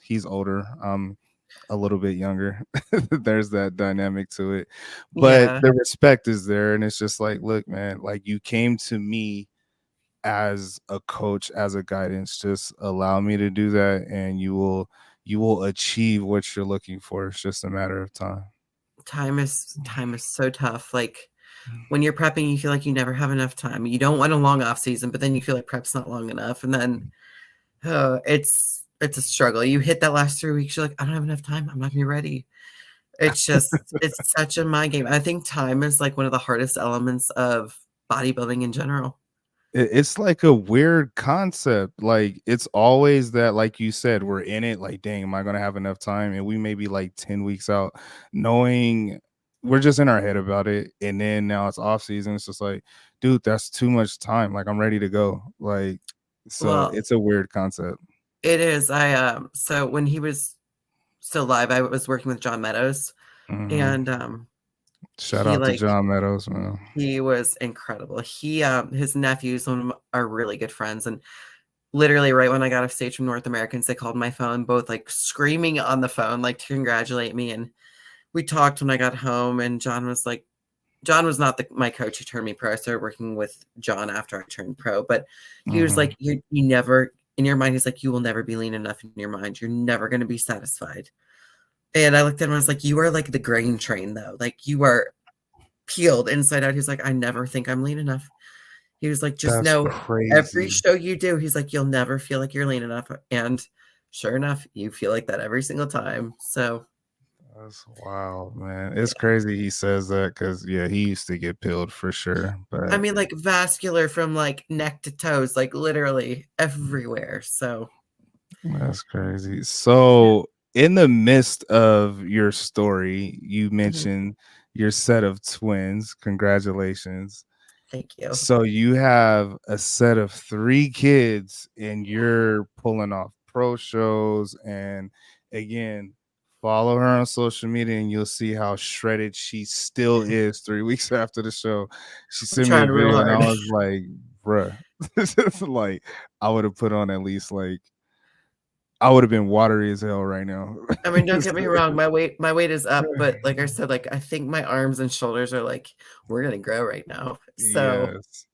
he's older. A little bit younger. There's that dynamic to it. But Yeah. the respect is there. And it's just like, look, man, like you came to me as a coach, as a guidance. Just allow me to do that and you will achieve what you're looking for. It's just a matter of time. Time is so tough. Like when you're prepping, you feel like you never have enough time. You don't want a long off season, but then you feel like prep's not long enough. And then it's a struggle. You hit that last 3 weeks, you're like, I don't have enough time. I'm not gonna be ready. It's such a mind game. I think time is like one of the hardest elements of bodybuilding in general. It's like a weird concept. Like it's always that, like you said, we're in it. Like, dang, am I gonna have enough time? And we may be like 10 weeks out, knowing we're just in our head about it. And then now it's off season. It's just like, dude, that's too much time. Like I'm ready to go. Like, so Well, it's a weird concept. it is. So when he was still live, I was working with John Meadows, Hmm. and Shout he out to like John Meadows, man. he was incredible. His nephews, one of them are really good friends, and literally right when I got off stage from North Americans, they called my phone, both like screaming on the phone, like to congratulate me. And we talked when I got home, and John was not my coach who turned me pro. I started working with John after I turned pro, but he was Hmm. like, you never, in your mind, he's like, you will never be lean enough in your mind. You're never going to be satisfied. And I looked at him and I was like, you are like the grain train, though. Like you are peeled inside out. He's like, I never think I'm lean enough. He was like, just That's know every crazy. show you do, he's like, you'll never feel like you're lean enough. And sure enough, you feel like that every single time. So, That's wild, man. It's yeah. crazy he says that because yeah, he used to get pilled for sure. I But mean, like vascular from like neck to toes, like literally everywhere. So, that's crazy. yeah. So, in the midst of your story, you Mhm. mentioned your set of twins. Congratulations. Thank you. So, you have a set of 3 kids and you're pulling off pro shows. And again, follow her on social media and you'll see how shredded she still is 3 weeks after the show. She I'm sent me a trying real video and I hard. was like, bruh, this is like, I would have put on at least like I would have been watery as hell right now. I mean, don't get me wrong, my weight is up, but like I said, like I think my arms and shoulders are like we're gonna grow right now. So Yes.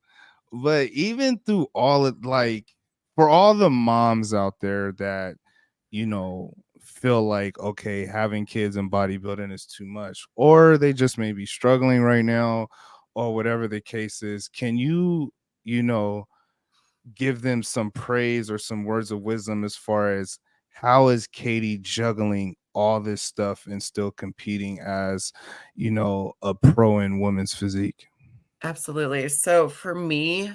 But even through all of like for all the moms out there that, feel like okay, having kids in bodybuilding is too much, or they just may be struggling right now, or whatever the case is, can you know, give them some praise or some words of wisdom as far as how is Katie juggling all this stuff and still competing as, you know, a pro in women's physique? Absolutely. So for me,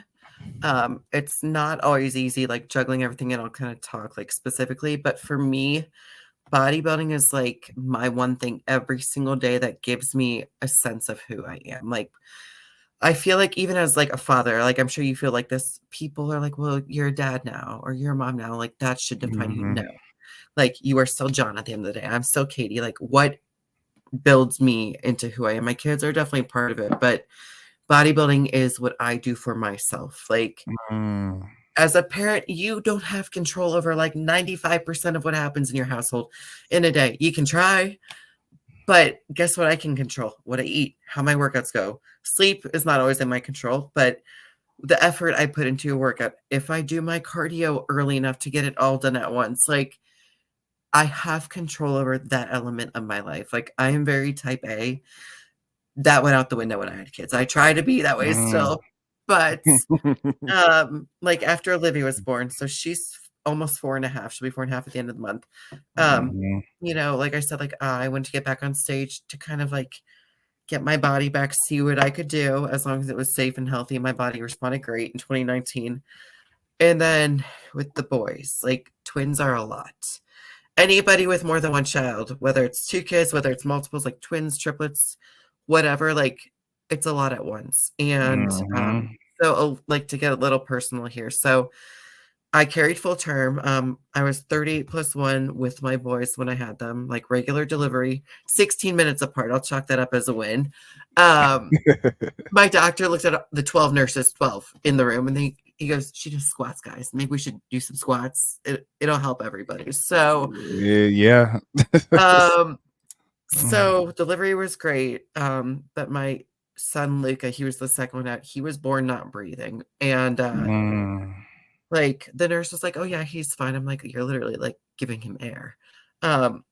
it's not always easy, like juggling everything, and I'll kind of talk like specifically, but for me, bodybuilding is like my one thing every single day that gives me a sense of who I am. Like, I feel like even as like a father, like I'm sure you feel like this, people are like, well, you're a dad now or you're a mom now. Like that should define you. Mhm. No, like you are still John at the end of the day. I'm still Katie. Like what builds me into who I am? My kids are definitely part of it, but bodybuilding is what I do for myself. Like Mm. as a parent, you don't have control over like 95% of what happens in your household in a day. You can try, but guess what I can control? What I eat, how my workouts go. Sleep is not always in my control, but the effort I put into a workout, if I do my cardio early enough to get it all done at once, like I have control over that element of my life. Like I am very type A. That went out the window when I had kids. I try to be that way Mm. still, but like after Olivia was born, so she's almost 4.5. She'll be 4.5 at the end of the month. Um, Mhm. like I said, like I went to get back on stage to kind of like get my body back, see what I could do as long as it was safe and healthy. My body responded great in 2019. And then with the boys, like twins are a lot. Anybody with more than one child, whether it's two kids, whether it's multiples, like twins, triplets, whatever, like it's a lot at once. And Mhm. so, like to get a little personal here. So, I carried full term. I was 38 plus one with my boys when I had them, like regular delivery, 16 minutes apart. I'll chalk that up as a win. My doctor looked at the 12 nurses, 12 in the room, and he goes, she does squats, guys. Maybe we should do some squats. It'll help everybody. So, Yeah. um, Mm. so delivery was great. But my son Luca, he was the second one out. He was born not breathing, and Mm. like the nurse was like, "Oh yeah, he's fine." I'm like, "You're literally like giving him air." Um,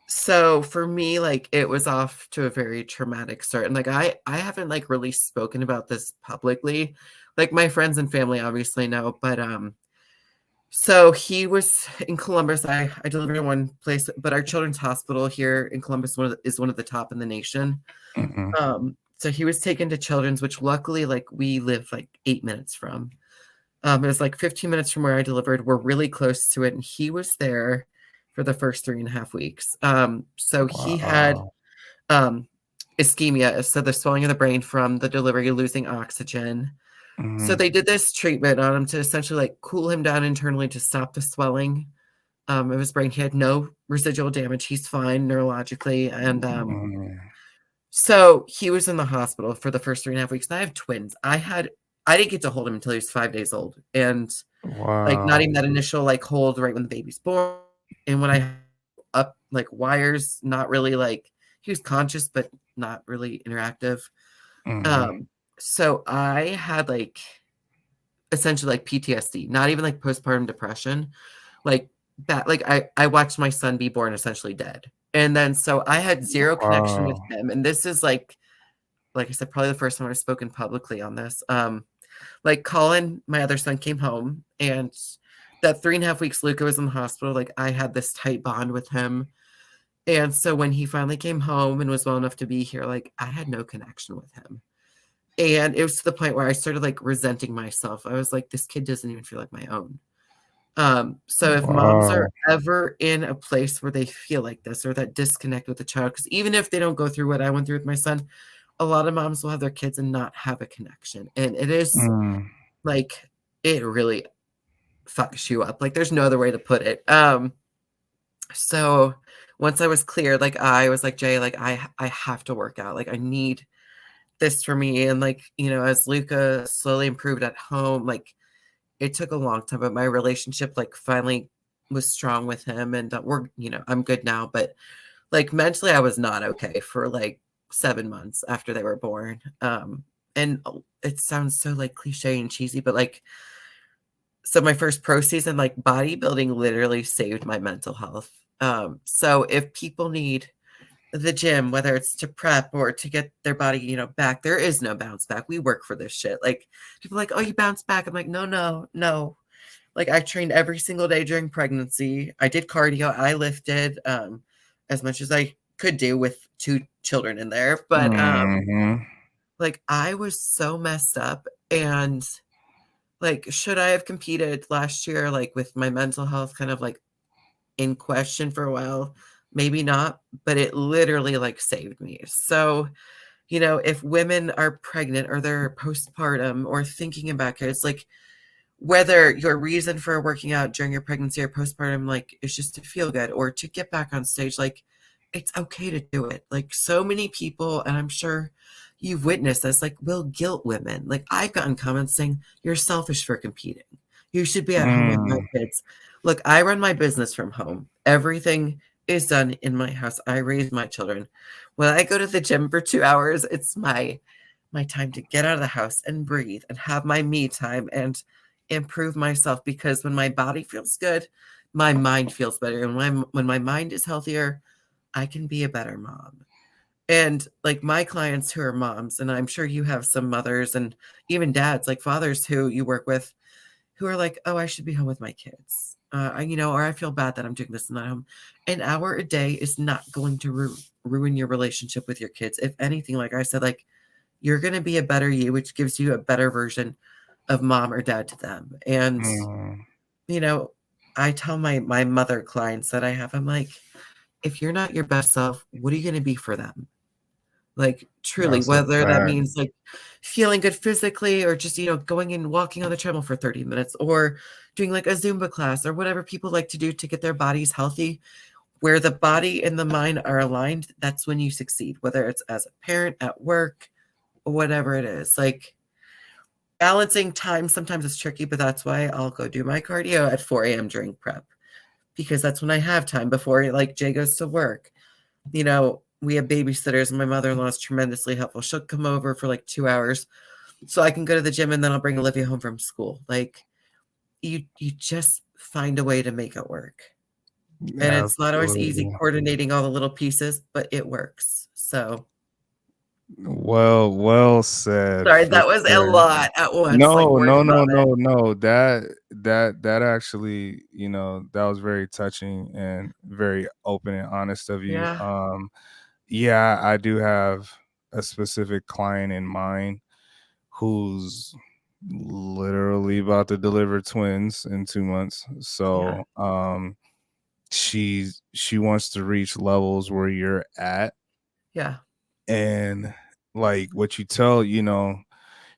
so for me, like it was off to a very traumatic start. And like I haven't like really spoken about this publicly. Like my friends and family obviously know, but so he was in Columbus. I delivered in one place, but our children's hospital here in Columbus is one of the top in the nation. Mhm. So he was taken to children's, which luckily like we live like 8 minutes from. It was like 15 minutes from where I delivered. We're really close to it. And he was there for the first 3.5 weeks. So he had Wow. um, ischemia, so the swelling of the brain from the delivery, losing oxygen. So Mhm. they did this treatment on him to essentially like cool him down internally to stop the swelling of his brain. He had no residual damage. He's fine neurologically. And Mm. so he was in the hospital for the first 3.5 weeks. And I have twins. I didn't get to hold him until he was 5 days old. And like not Wow. even that initial like hold right when the baby's born. And when I up like wires, not really like he was conscious, but not really interactive. Mhm. Um, so I had like essentially like PTSD, not even like postpartum depression, like that. Like I watched my son be born essentially dead. And then so I had zero connection with Wow. him. And this is like I said, probably the first time I've spoken publicly on this. Like Colin, my other son, came home, and that 3.5 weeks Luca was in the hospital, like I had this tight bond with him. And so when he finally came home and was well enough to be here, like I had no connection with him. And it was to the point where I started like resenting myself. I was like, this kid doesn't even feel like my own. So if moms are Wow. ever in a place where they feel like this or that disconnect with the child, because even if they don't go through what I went through with my son, a lot of moms will have their kids and not have a connection. And it is Mm. like it really fucks you up. Like there's no other way to put it. So once I was clear, like I was like, Jay, like I have to work out. Like I need this for me. And like, as Luca slowly improved at home, like it took a long time, but my relationship like finally was strong with him. And I'm good now. But like mentally I was not okay for like 7 months after they were born. And it sounds so like cliche and cheesy, but like so my first pro season, like bodybuilding literally saved my mental health. So if people need the gym, whether it's to prep or to get their body, back, there is no bounce back. We work for this shit. Like people are like, oh, you bounce back. I'm like, no, no, no. Like I trained every single day during pregnancy. I did cardio. I lifted. as much as I could do with 2 children in there, but, Mhm. like, I was so messed up, and, like, should I have competed last year, like, with my mental health kind of, like, in question for a while? Maybe not, but it literally, like, saved me. So, if women are pregnant or they're postpartum or thinking about kids, like, whether your reason for working out during your pregnancy or postpartum, like, is just to feel good or to get back on stage, like, it's okay to do it. Like, so many people, and I'm sure you've witnessed this, like, will guilt women. Like, I've gotten comments saying, "You're selfish for competing. You should be at home with my Mm. kids." Look, I run my business from home. Everything is done in my house. I raise my children. When I go to the gym for 2 hours, it's my time to get out of the house and breathe and have my me time and improve myself, because when my body feels good, my mind feels better. And when my mind is healthier, I can be a better mom. And like my clients who are moms, and I'm sure you have some mothers and even dads, like fathers who you work with, who are like, "Oh, I should be home with my kids." Or I feel bad that I'm doing this and that at home. An hour a day is not going to ruin your relationship with your kids. If anything, like I said, like you're going to be a better you, which gives you a better version of mom or dad to them. And Mm. you know, I tell my mother clients that I have, I'm like, if you're not your best self, what are you going to be for them? Like truly, That's a whether that fact. means like feeling good physically or just, going and walking on the treadmill for 30 minutes or doing like a Zumba class or whatever people like to do to get their bodies healthy, where the body and the mind are aligned, that's when you succeed, whether it's as a parent, at work, whatever it is. Like balancing time sometimes is tricky, but that's why I'll go do my cardio at 4 a.m. during prep, because that's when I have time before like Jay goes to work. We have babysitters, and my mother-in-law is tremendously helpful. She'll come over for like 2 hours so I can go to the gym, and then I'll bring Olivia home from school. Like you just find a way to make it work. And it's not always easy Absolutely. coordinating all the little pieces, but it works. So Well said sorry, for that was a sure. lot at once, like No, words no, no, vomit. no, no. That actually, that was very touching and very open and honest of you. Yeah, Yeah, I do have a specific client in mind who's literally about to deliver twins in 2 months. yeah, So, she wants to reach levels where you're at, yeah, and like what you tell,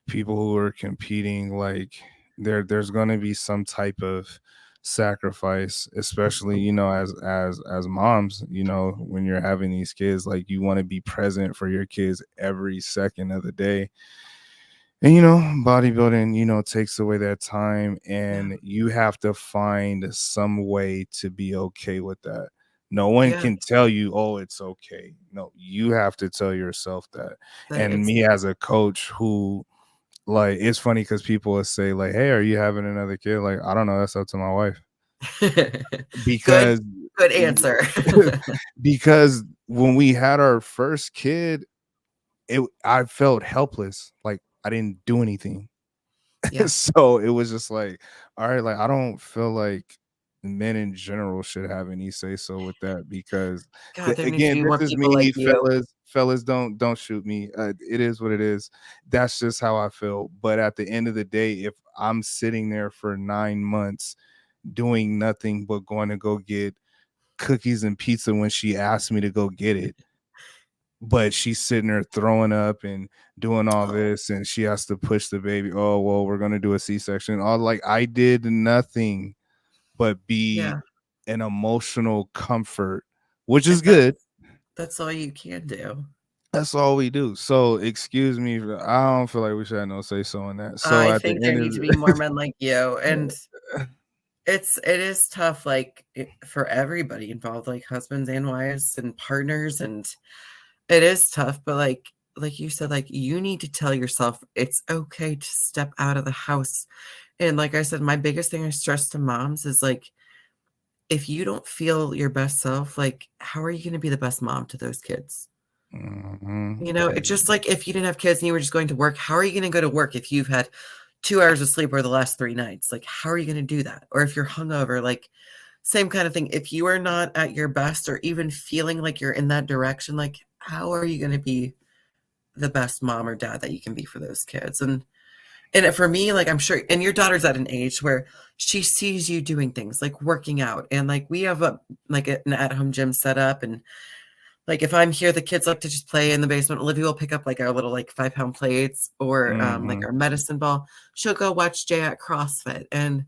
people who are competing, like there's going to be some type of sacrifice, especially as moms, when you're having these kids, like you want to be present for your kids every second of the day. And bodybuilding, takes away that time, yeah, and you have to find some way to be okay with that. No one yeah. can tell you, "Oh, it's okay." No, you have to tell yourself that. That And it's me as a coach who, like, it's funny because people will say, like, "Hey, are you having another kid?" Like, I don't know. That's up to my wife. good, Because good answer. because when we had our first kid, I felt helpless. Like I didn't do anything. Yeah. So it was just like, all right, like I don't feel like men in general should have any say so with that, because God, there needs to again, be this more is people like me, you. fellas, don't shoot me. It is what it is. That's just how I feel. But at the end of the day, if I'm sitting there for 9 months doing nothing but going to go get cookies and pizza when she asked me to go get it, but she's sitting there throwing up and doing all Oh, this, and she has to push the baby. Oh, well, we're gonna do a C-section. All, like, I did nothing but be yeah. an emotional comfort, which is And good. that's all you can do. That's all we do. So excuse me, I don't feel like we should have no say so in that. So I at the think there end need to be more men like you, and of it is tough, like, for everybody involved, like husbands and wives and partners, and it is tough, but, like you said, like, you need to tell yourself it's okay to step out of the house, and like I said, my biggest thing I stress to moms is, like, if you don't feel your best self, like, how are you gonna be the best mom to those kids? It's just like if you didn't have kids and you were just going to work, how are you gonna go to work if you've had 2 hours of sleep over the last 3 nights? Like, how are you gonna do that? Or if you're hungover, like, same kind of thing. If you are not at your best or even feeling like you're in that direction, like how are you going to be the best mom or dad that you can be for those kids? And for me, like I'm sure, and your daughter's at an age where she sees you doing things like working out, and like we have a like an at-home gym set up, and like if I'm here, the kids like to just play in the basement. Olivia will pick up like our little like 5 pound plates or like Mhm. our medicine ball. She'll go watch Jay at CrossFit, and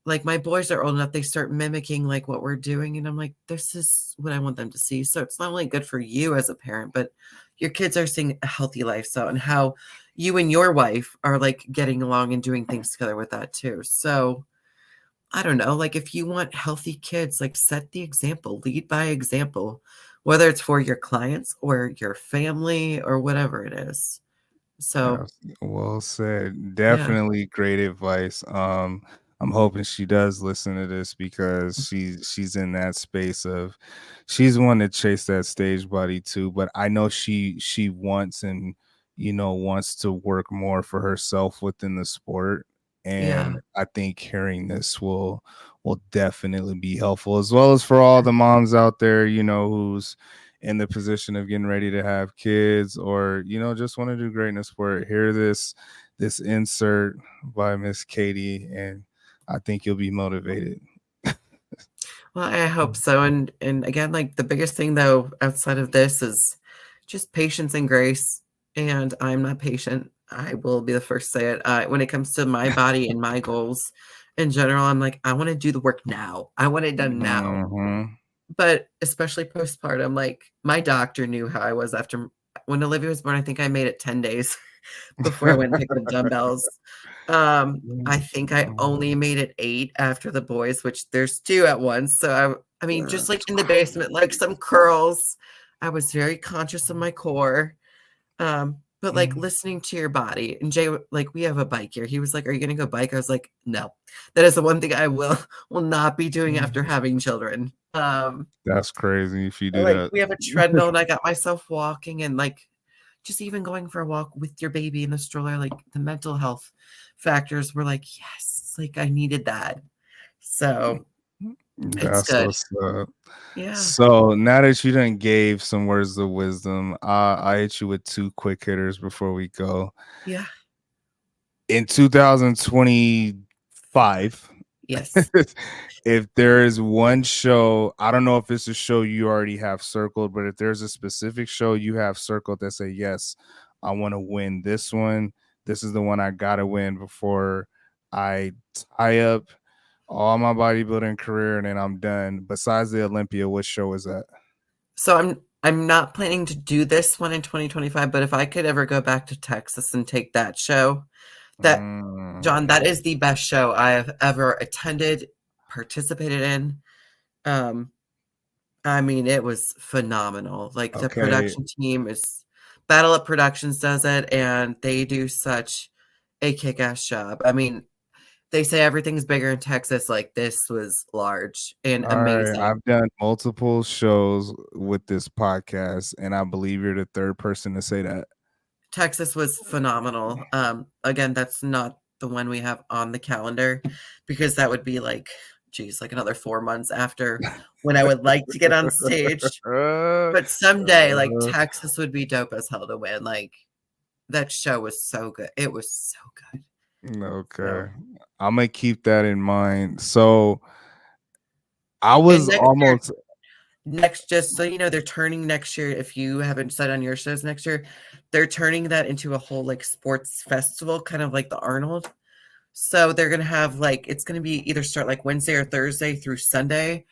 like my boys are old enough, they start mimicking like what we're doing, and I'm like, this is what I want them to see. So it's not only good for you as a parent, but your kids are seeing a healthy lifestyle and how you and your wife are like getting along and doing things together with that too. So I don't know, like if you want healthy kids, like set the example, lead by example, whether it's for your clients or your family or whatever it is. So That's well said. yeah, Definitely great advice. I'm hoping she does listen to this because she's in that space of she's one to chase that stage body too, but I know she wants and wants to work more for herself within the sport. yeah, And I think hearing this will definitely be helpful as well as for all the moms out there, who's in the position of getting ready to have kids or just want to do great in the sport. Hear this insert by Miss Katie and I think you'll be motivated. well, I hope so. And again, like the biggest thing though outside of this is just patience and grace. And I'm not patient. I will be the first to say it. When it comes to my body and my goals in general, I'm like, I want to do the work now. I want it done now. Hmm. But especially postpartum, like my doctor knew how I was after when Olivia was born. I think I made it 10 days before I went and picked up dumbbells. I think I only made it 8 after the boys, which there's 2 at once. So I mean, just like in the basement, like some curls. I was very conscious of my core. But like listening to your body. And Jay, like we have a bike here. He was like, "Are you gonna go bike?" I was like, "No." That is the one thing I will not be doing after having children. That's crazy if you do Like that. we have a treadmill and I got myself walking and like just even going for a walk with your baby in the stroller, like the mental health factors were like, yes, like I needed that. So it's That's good. what's up. Yeah. So now that you done gave some words of wisdom, I hit you with two quick hitters before we go. Yeah. In 2025, Yes. if there is one show, I don't know if it's a show you already have circled, but if there's a specific show you have circled that say, yes, I want to win this one. This is the one I gotta win before I tie up all my bodybuilding career and then I'm done. Besides the Olympia, what show is that? So I'm not planning to do this one in 2025, but if I could ever go back to Texas and take that show, that Mm, John, that is the best show I have ever attended, participated in. Um, I mean, it was phenomenal. Like the okay. production team is Battle Up Productions does it, and they do such a kick-ass job. I mean, they say everything's bigger in Texas. Like this was large and All right. amazing. I've done multiple shows with this podcast, and I believe you're the third person to say that. Texas was phenomenal. Again, that's not the one we have on the calendar because that would be like, geez, like another 4 months after when I would like to get on stage. But someday, like Texas would be dope as hell to win. Like that show was so good. It was so good. Okay. So I'm gonna keep that in mind. So I and was next year, almost next just so you know, they're turning next year. If you haven't said on your shows next year, they're turning that into a whole like sports festival, kind of like the Arnold. So they're gonna have like it's gonna be either start like Wednesday or Thursday through Sunday,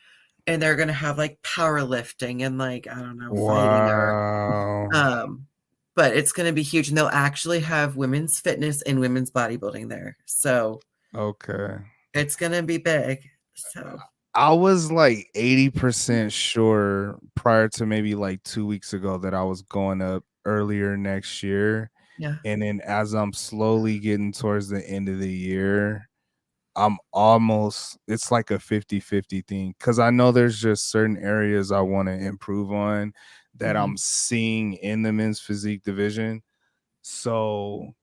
and they're gonna have like powerlifting and like I don't know, fighting or wow. um but it's gonna be huge and they'll actually have women's fitness and women's bodybuilding there. So Okay. it's gonna be big. So I was like 80% sure prior to maybe like 2 weeks ago that I was going up earlier next year. yeah. And then as I'm slowly getting towards the end of the year, I'm almost it's like a 50-50 thing because I know there's just certain areas I want to improve on that Mhm. I'm seeing in the men's physique division. So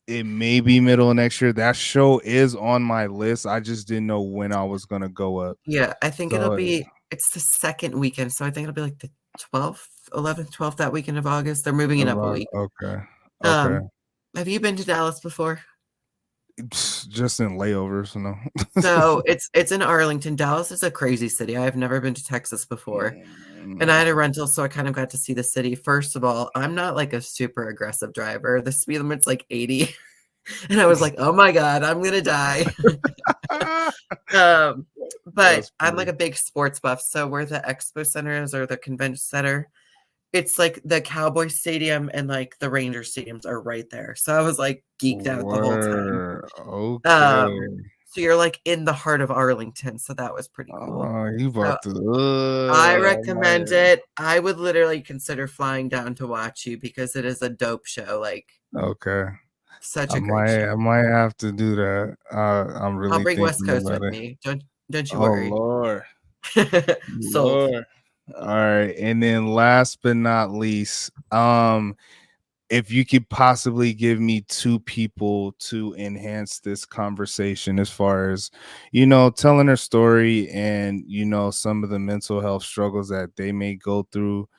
It may be middle of next year. That show is on my list. I just didn't know when I was gonna go up. Yeah, I think it'll So be it's the second weekend, so I think it'll be like the 12th, 11th, 12th that weekend of August. They're moving it up a week. okay, okay. Um, have you been to Dallas before? Just in layovers, no. So it's in Arlington. Dallas is a crazy city. I've never been to Texas before. And I Mm. had a rental, so I kind of got to see the city. First of all, I'm not like a super aggressive driver. The speed limit's like 80. And I was like, oh my God, I'm gonna die. um, but That's I'm like funny. a big sports buff. So where the expo center is or the convention center, it's like the Cowboy Stadium and like the Ranger stadiums are right there. So I was like geeked out the whole time. Word. Okay. So you're like in the heart of Arlington. So that was pretty cool. Oh, you So about to I I recommend might it. I would literally consider flying down to watch you because it is a dope show. Like okay. such a great I show. might have to do that. I'm I'll really bring West thinking Coast about with it. me. Don't you Oh worry. Lord. Sold. Lord. All right. And then last but not least, if you could possibly give me two people to enhance this conversation as far as, telling their story and, some of the mental health struggles that they may go through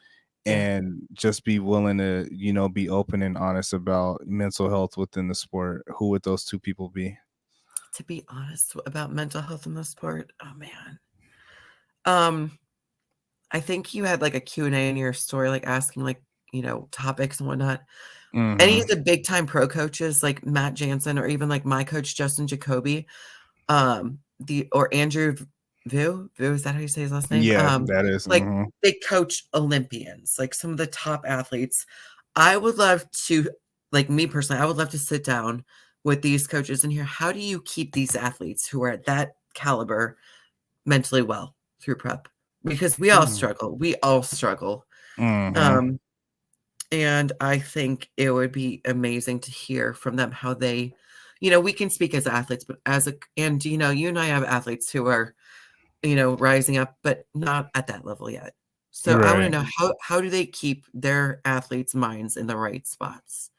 Yeah. and just be willing to, be open and honest about mental health within the sport, who would those two people be? To be honest about mental health in the sport, oh man. Um, I think you had like a Q&A in your story, like asking like, topics and whatnot. Any of Mm-hmm. the big time pro coaches like Matt Jansen or even like my coach Justin Jacoby, or Andrew Vu, is that how you say his last name? Yeah, that is. Like Mm-hmm. they coach Olympians, like some of the top athletes. I would love to, like me personally, I would love to sit down with these coaches and hear how do you keep these athletes who are at that caliber mentally well through prep? Because we all struggle. We all struggle. Mm-hmm. Um, and I think it would be amazing to hear from them how they, we can speak as athletes, but you and I have athletes who are, rising up, but not at that level yet. So I want to Right. know how do they keep their athletes' minds in the right spots?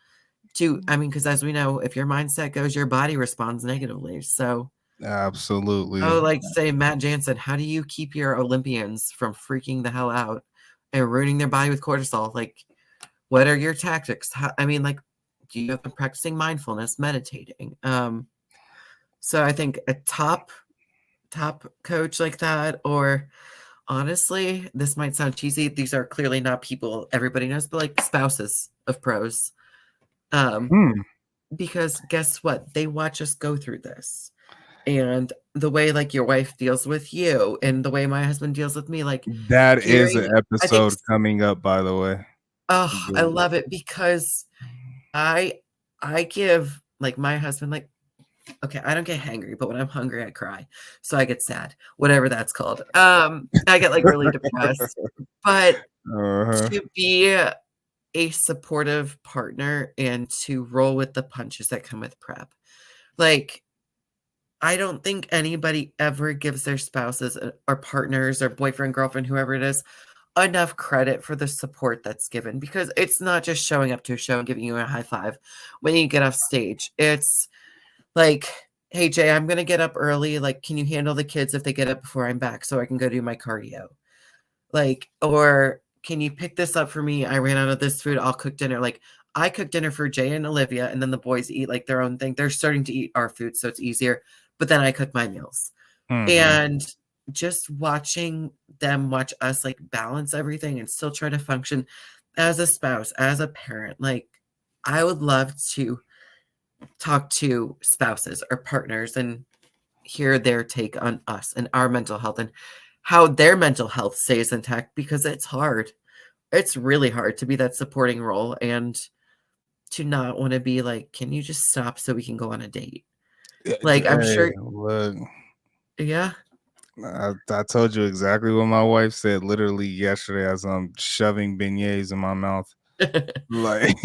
Because as we know, if your mindset goes, your body responds negatively. So Absolutely. oh, like say Matt Jansen, how do you keep your Olympians from freaking the hell out and ruining their body with cortisol? Like, what are your tactics? Like, do you have them practicing mindfulness, meditating? So I think a top coach like that, or honestly, this might sound cheesy. These are clearly not people everybody knows, but like spouses of pros. Um, Hmm. because guess what? They watch us go through this. And the way like your wife deals with you and the way my husband deals with me, like That is hearing, an I think, episode coming up, by the way. oh, I love it because I I give like my husband like okay, I don't get hangry, but when I'm hungry, I cry. So I get sad, whatever that's called. I get like really depressed. But Uh-huh. to be a supportive partner and to roll with the punches that come with prep. Like I don't think anybody ever gives their spouses or partners or boyfriend, girlfriend, whoever it is, enough credit for the support that's given because it's not just showing up to a show and giving you a high five when you get off stage. It's like, hey, Jay, I'm going to get up early. Like, can you handle the kids if they get up before I'm back so I can go do my cardio? Like, or can you pick this up for me? I ran out of this food. I'll cook dinner. Like, I cook dinner for Jay and Olivia, and then the boys eat like their own thing. They're starting to eat our food, so it's easier. But then I cook my meals. Mhm. And just watching them watch us like balance everything and still try to function as a spouse, as a parent, like I would love to talk to spouses or partners and hear their take on us and our mental health and how their mental health stays intact because it's hard. It's really hard to be that supporting role and to not want to be like, can you just stop so we can go on a date? Like, I'm Hey, sure, look, yeah. I told you exactly what my wife said literally yesterday as I'm shoving beignets in my mouth. Like,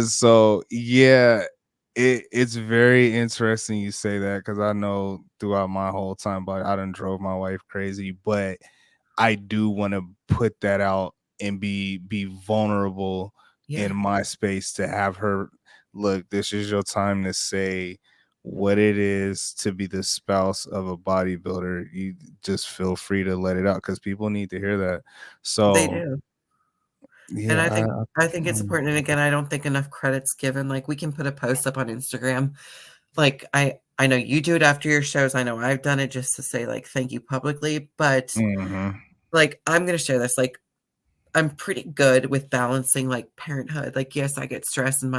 so yeah, it's very interesting you say that because I know throughout my whole time, but I done drove my wife crazy. But I do want to put that out and be vulnerable Yeah. in my space to have her look, this is your time to say what it is to be the spouse of a bodybuilder. You just feel free to let it out because people need to hear that. They So do. And yeah, I think it's important. And again, I don't think enough credit's given. Like we can put a post up on Instagram. Like I know you do it after your shows. I know I've done it just to say like thank you publicly, but mm-hmm. like I'm gonna share this. Like I'm pretty good with balancing like parenthood. Like yes, I get stressed and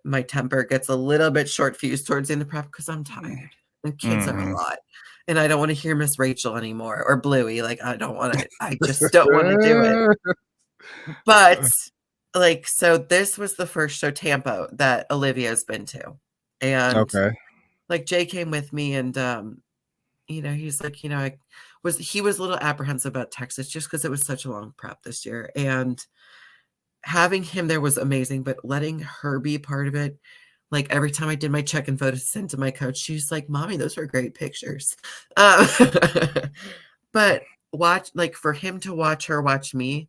my temper gets a little bit short fused towards the end of prep because I'm tired and kids are a Mm-hmm. lot. And I don't want to hear Miss Rachel anymore or Bluey. Like I don't want to, I just don't want to do it. But like, so this was the first show Tampa that Olivia's been to. And Okay. like Jay came with me and he's like, he was a little apprehensive about Texas just because it was such a long prep this year. And having him there was amazing, but letting her be part of it, like every time I did my check-in photo sent to my coach, she's like, "Mommy, those were great pictures." Um, but for him to watch her watch me,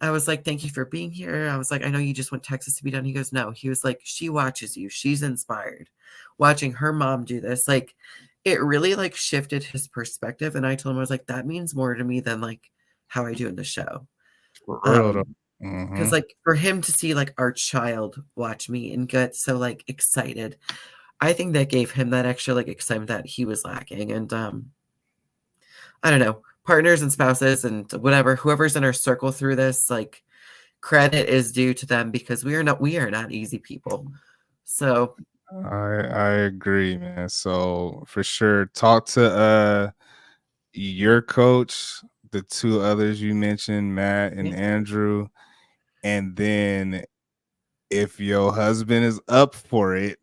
I was like, "Thank you for being here." I was like, "I know you just want Texas to be done." He goes, "No." He was like, "She watches you. She's inspired. Watching her mom do this, like, it really like shifted his perspective." And I told him I was like, "That means more to me than like how I do in the show." For real though. Um, Mm-hmm. because like for him to see like our child watch me and get so like excited, I think that gave him that extra like excitement that he was lacking. And I don't know, partners and spouses and whatever, whoever's in our circle through this, like credit is due to them because we are not easy people. So I agree, man. So for sure, talk to your coach, the two others you mentioned, Matt and yeah. Andrew, and then if your husband is up for it,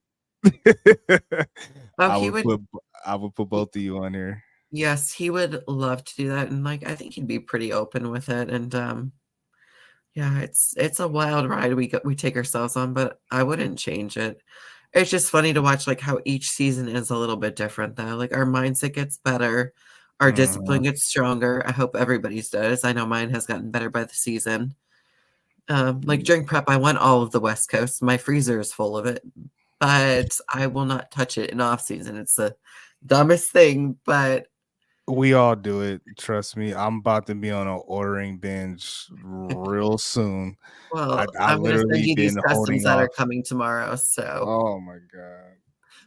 Oh, I he would would. put I would put both of you on here. Yes, he would love to do that, and like I think he'd be pretty open with it. And yeah, it's a wild ride we take ourselves on, but I wouldn't change it. It's just funny to watch like how each season is a little bit different though. Like our mindset gets better, our discipline Mhm. gets stronger. I hope everybody's does. I know mine has gotten better by the season. Like during prep, I went all of the West Coast. My freezer is full of it, but I will not touch it in off season. It's the dumbest thing, but We all do it. Trust me. I'm about to be on an ordering binge real soon. well, I I'm gonna send literally you these been customs holding that are off. coming tomorrow. So, Oh my god.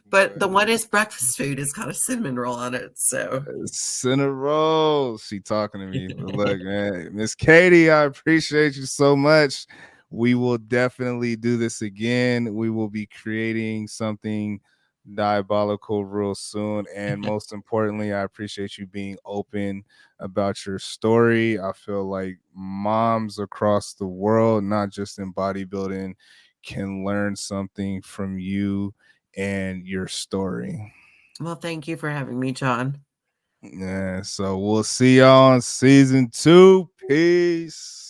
but the But one is breakfast food. It's got a cinnamon roll on it. So, Cinnarol, she talking to me. But look, man, Miss Katie, I appreciate you so much. We will definitely do this again. We will be creating something diabolical real soon. And most importantly, I appreciate you being open about your story. I feel like moms across the world, not just in bodybuilding, can learn something from you and your story. well, thank you for having me, John. Yeah, so we'll see y'all on season 2. Peace.